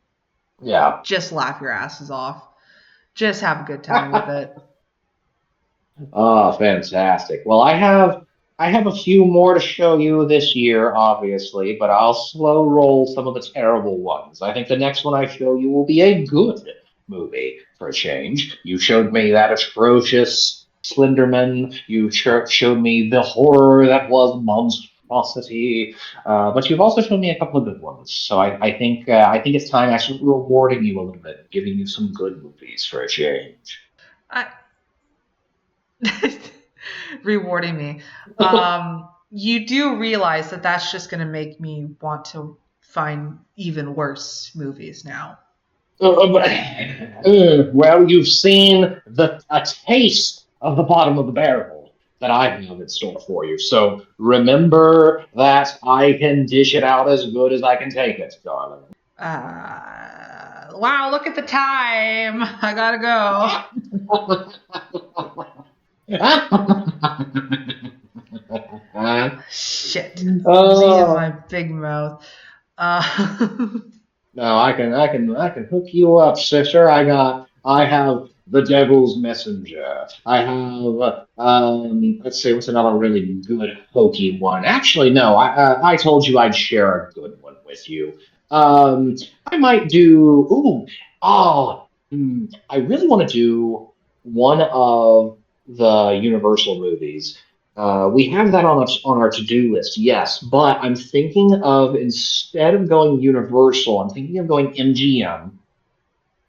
Yeah.
just laugh your asses off. Just have a good time with it.
Oh, fantastic. Well, I have a few more to show you this year, obviously, but I'll slow roll some of the terrible ones. I think the next one I show you will be a good movie for a change. You showed me that atrocious Slenderman. You showed me the horror that was Monstrosity. But you've also shown me a couple of good ones. So I think it's time actually rewarding you a little bit, giving you some good movies for a change.
I, rewarding me. You do realize that that's just going to make me want to find even worse movies now.
Well, you've seen a taste of the bottom of the barrel that I have in store for you. So remember that I can dish it out as good as I can take it, darling.
Wow, look at the time. I gotta go. Shit. Me and my
Oh
big mouth. Uh,
no, I can hook you up, sister. I have the Devil's Messenger. I have let's see, what's another really good hokey one? Actually, no, I told you I'd share a good one with you. I might do. I really want to do one of the Universal movies. We have that on our to-do list, yes, but I'm thinking of instead of going Universal, I'm thinking of going MGM,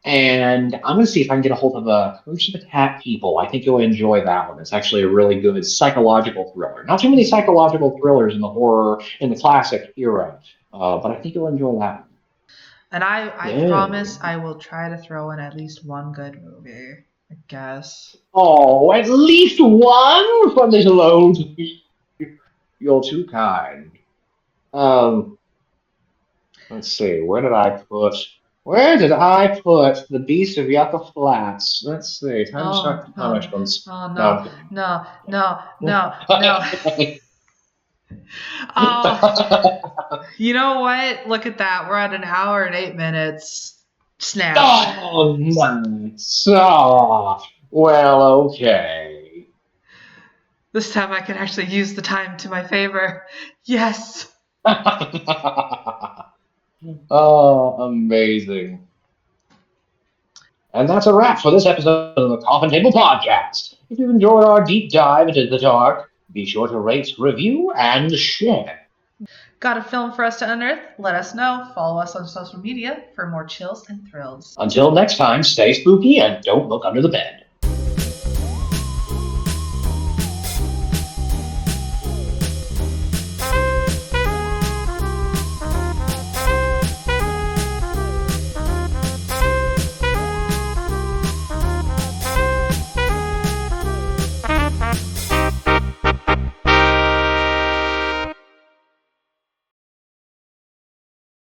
and I'm going to see if I can get a hold of the Curse of the Cat People. I think you'll enjoy that one. It's actually a really good psychological thriller. Not too many psychological thrillers in the horror in the classic era, but I think you'll enjoy that one.
and I
Yeah.
promise I will try to throw in at least one good movie. I guess.
Oh, at least one from this old. You're too kind. Um, let's see. Where did I put the Beast of Yucca Flats? Let's see. Time to start
Oh,
the
oh,
punishments.
oh
No,
no, no, no, no, no.
I'm
Oh,
kidding.
you know what? Look at that. We're at an hour and 8 minutes. Snap.
Oh, nice. Oh, well, okay.
This time I can actually use the time to my favor. Yes.
Oh, amazing. And that's a wrap for this episode of the Coffin Table Podcast. If you've enjoyed our deep dive into the dark, be sure to rate, review, and share.
Got a film for us to unearth? Let us know. Follow us on social media for more chills and thrills.
Until next time, stay spooky and don't look under the bed.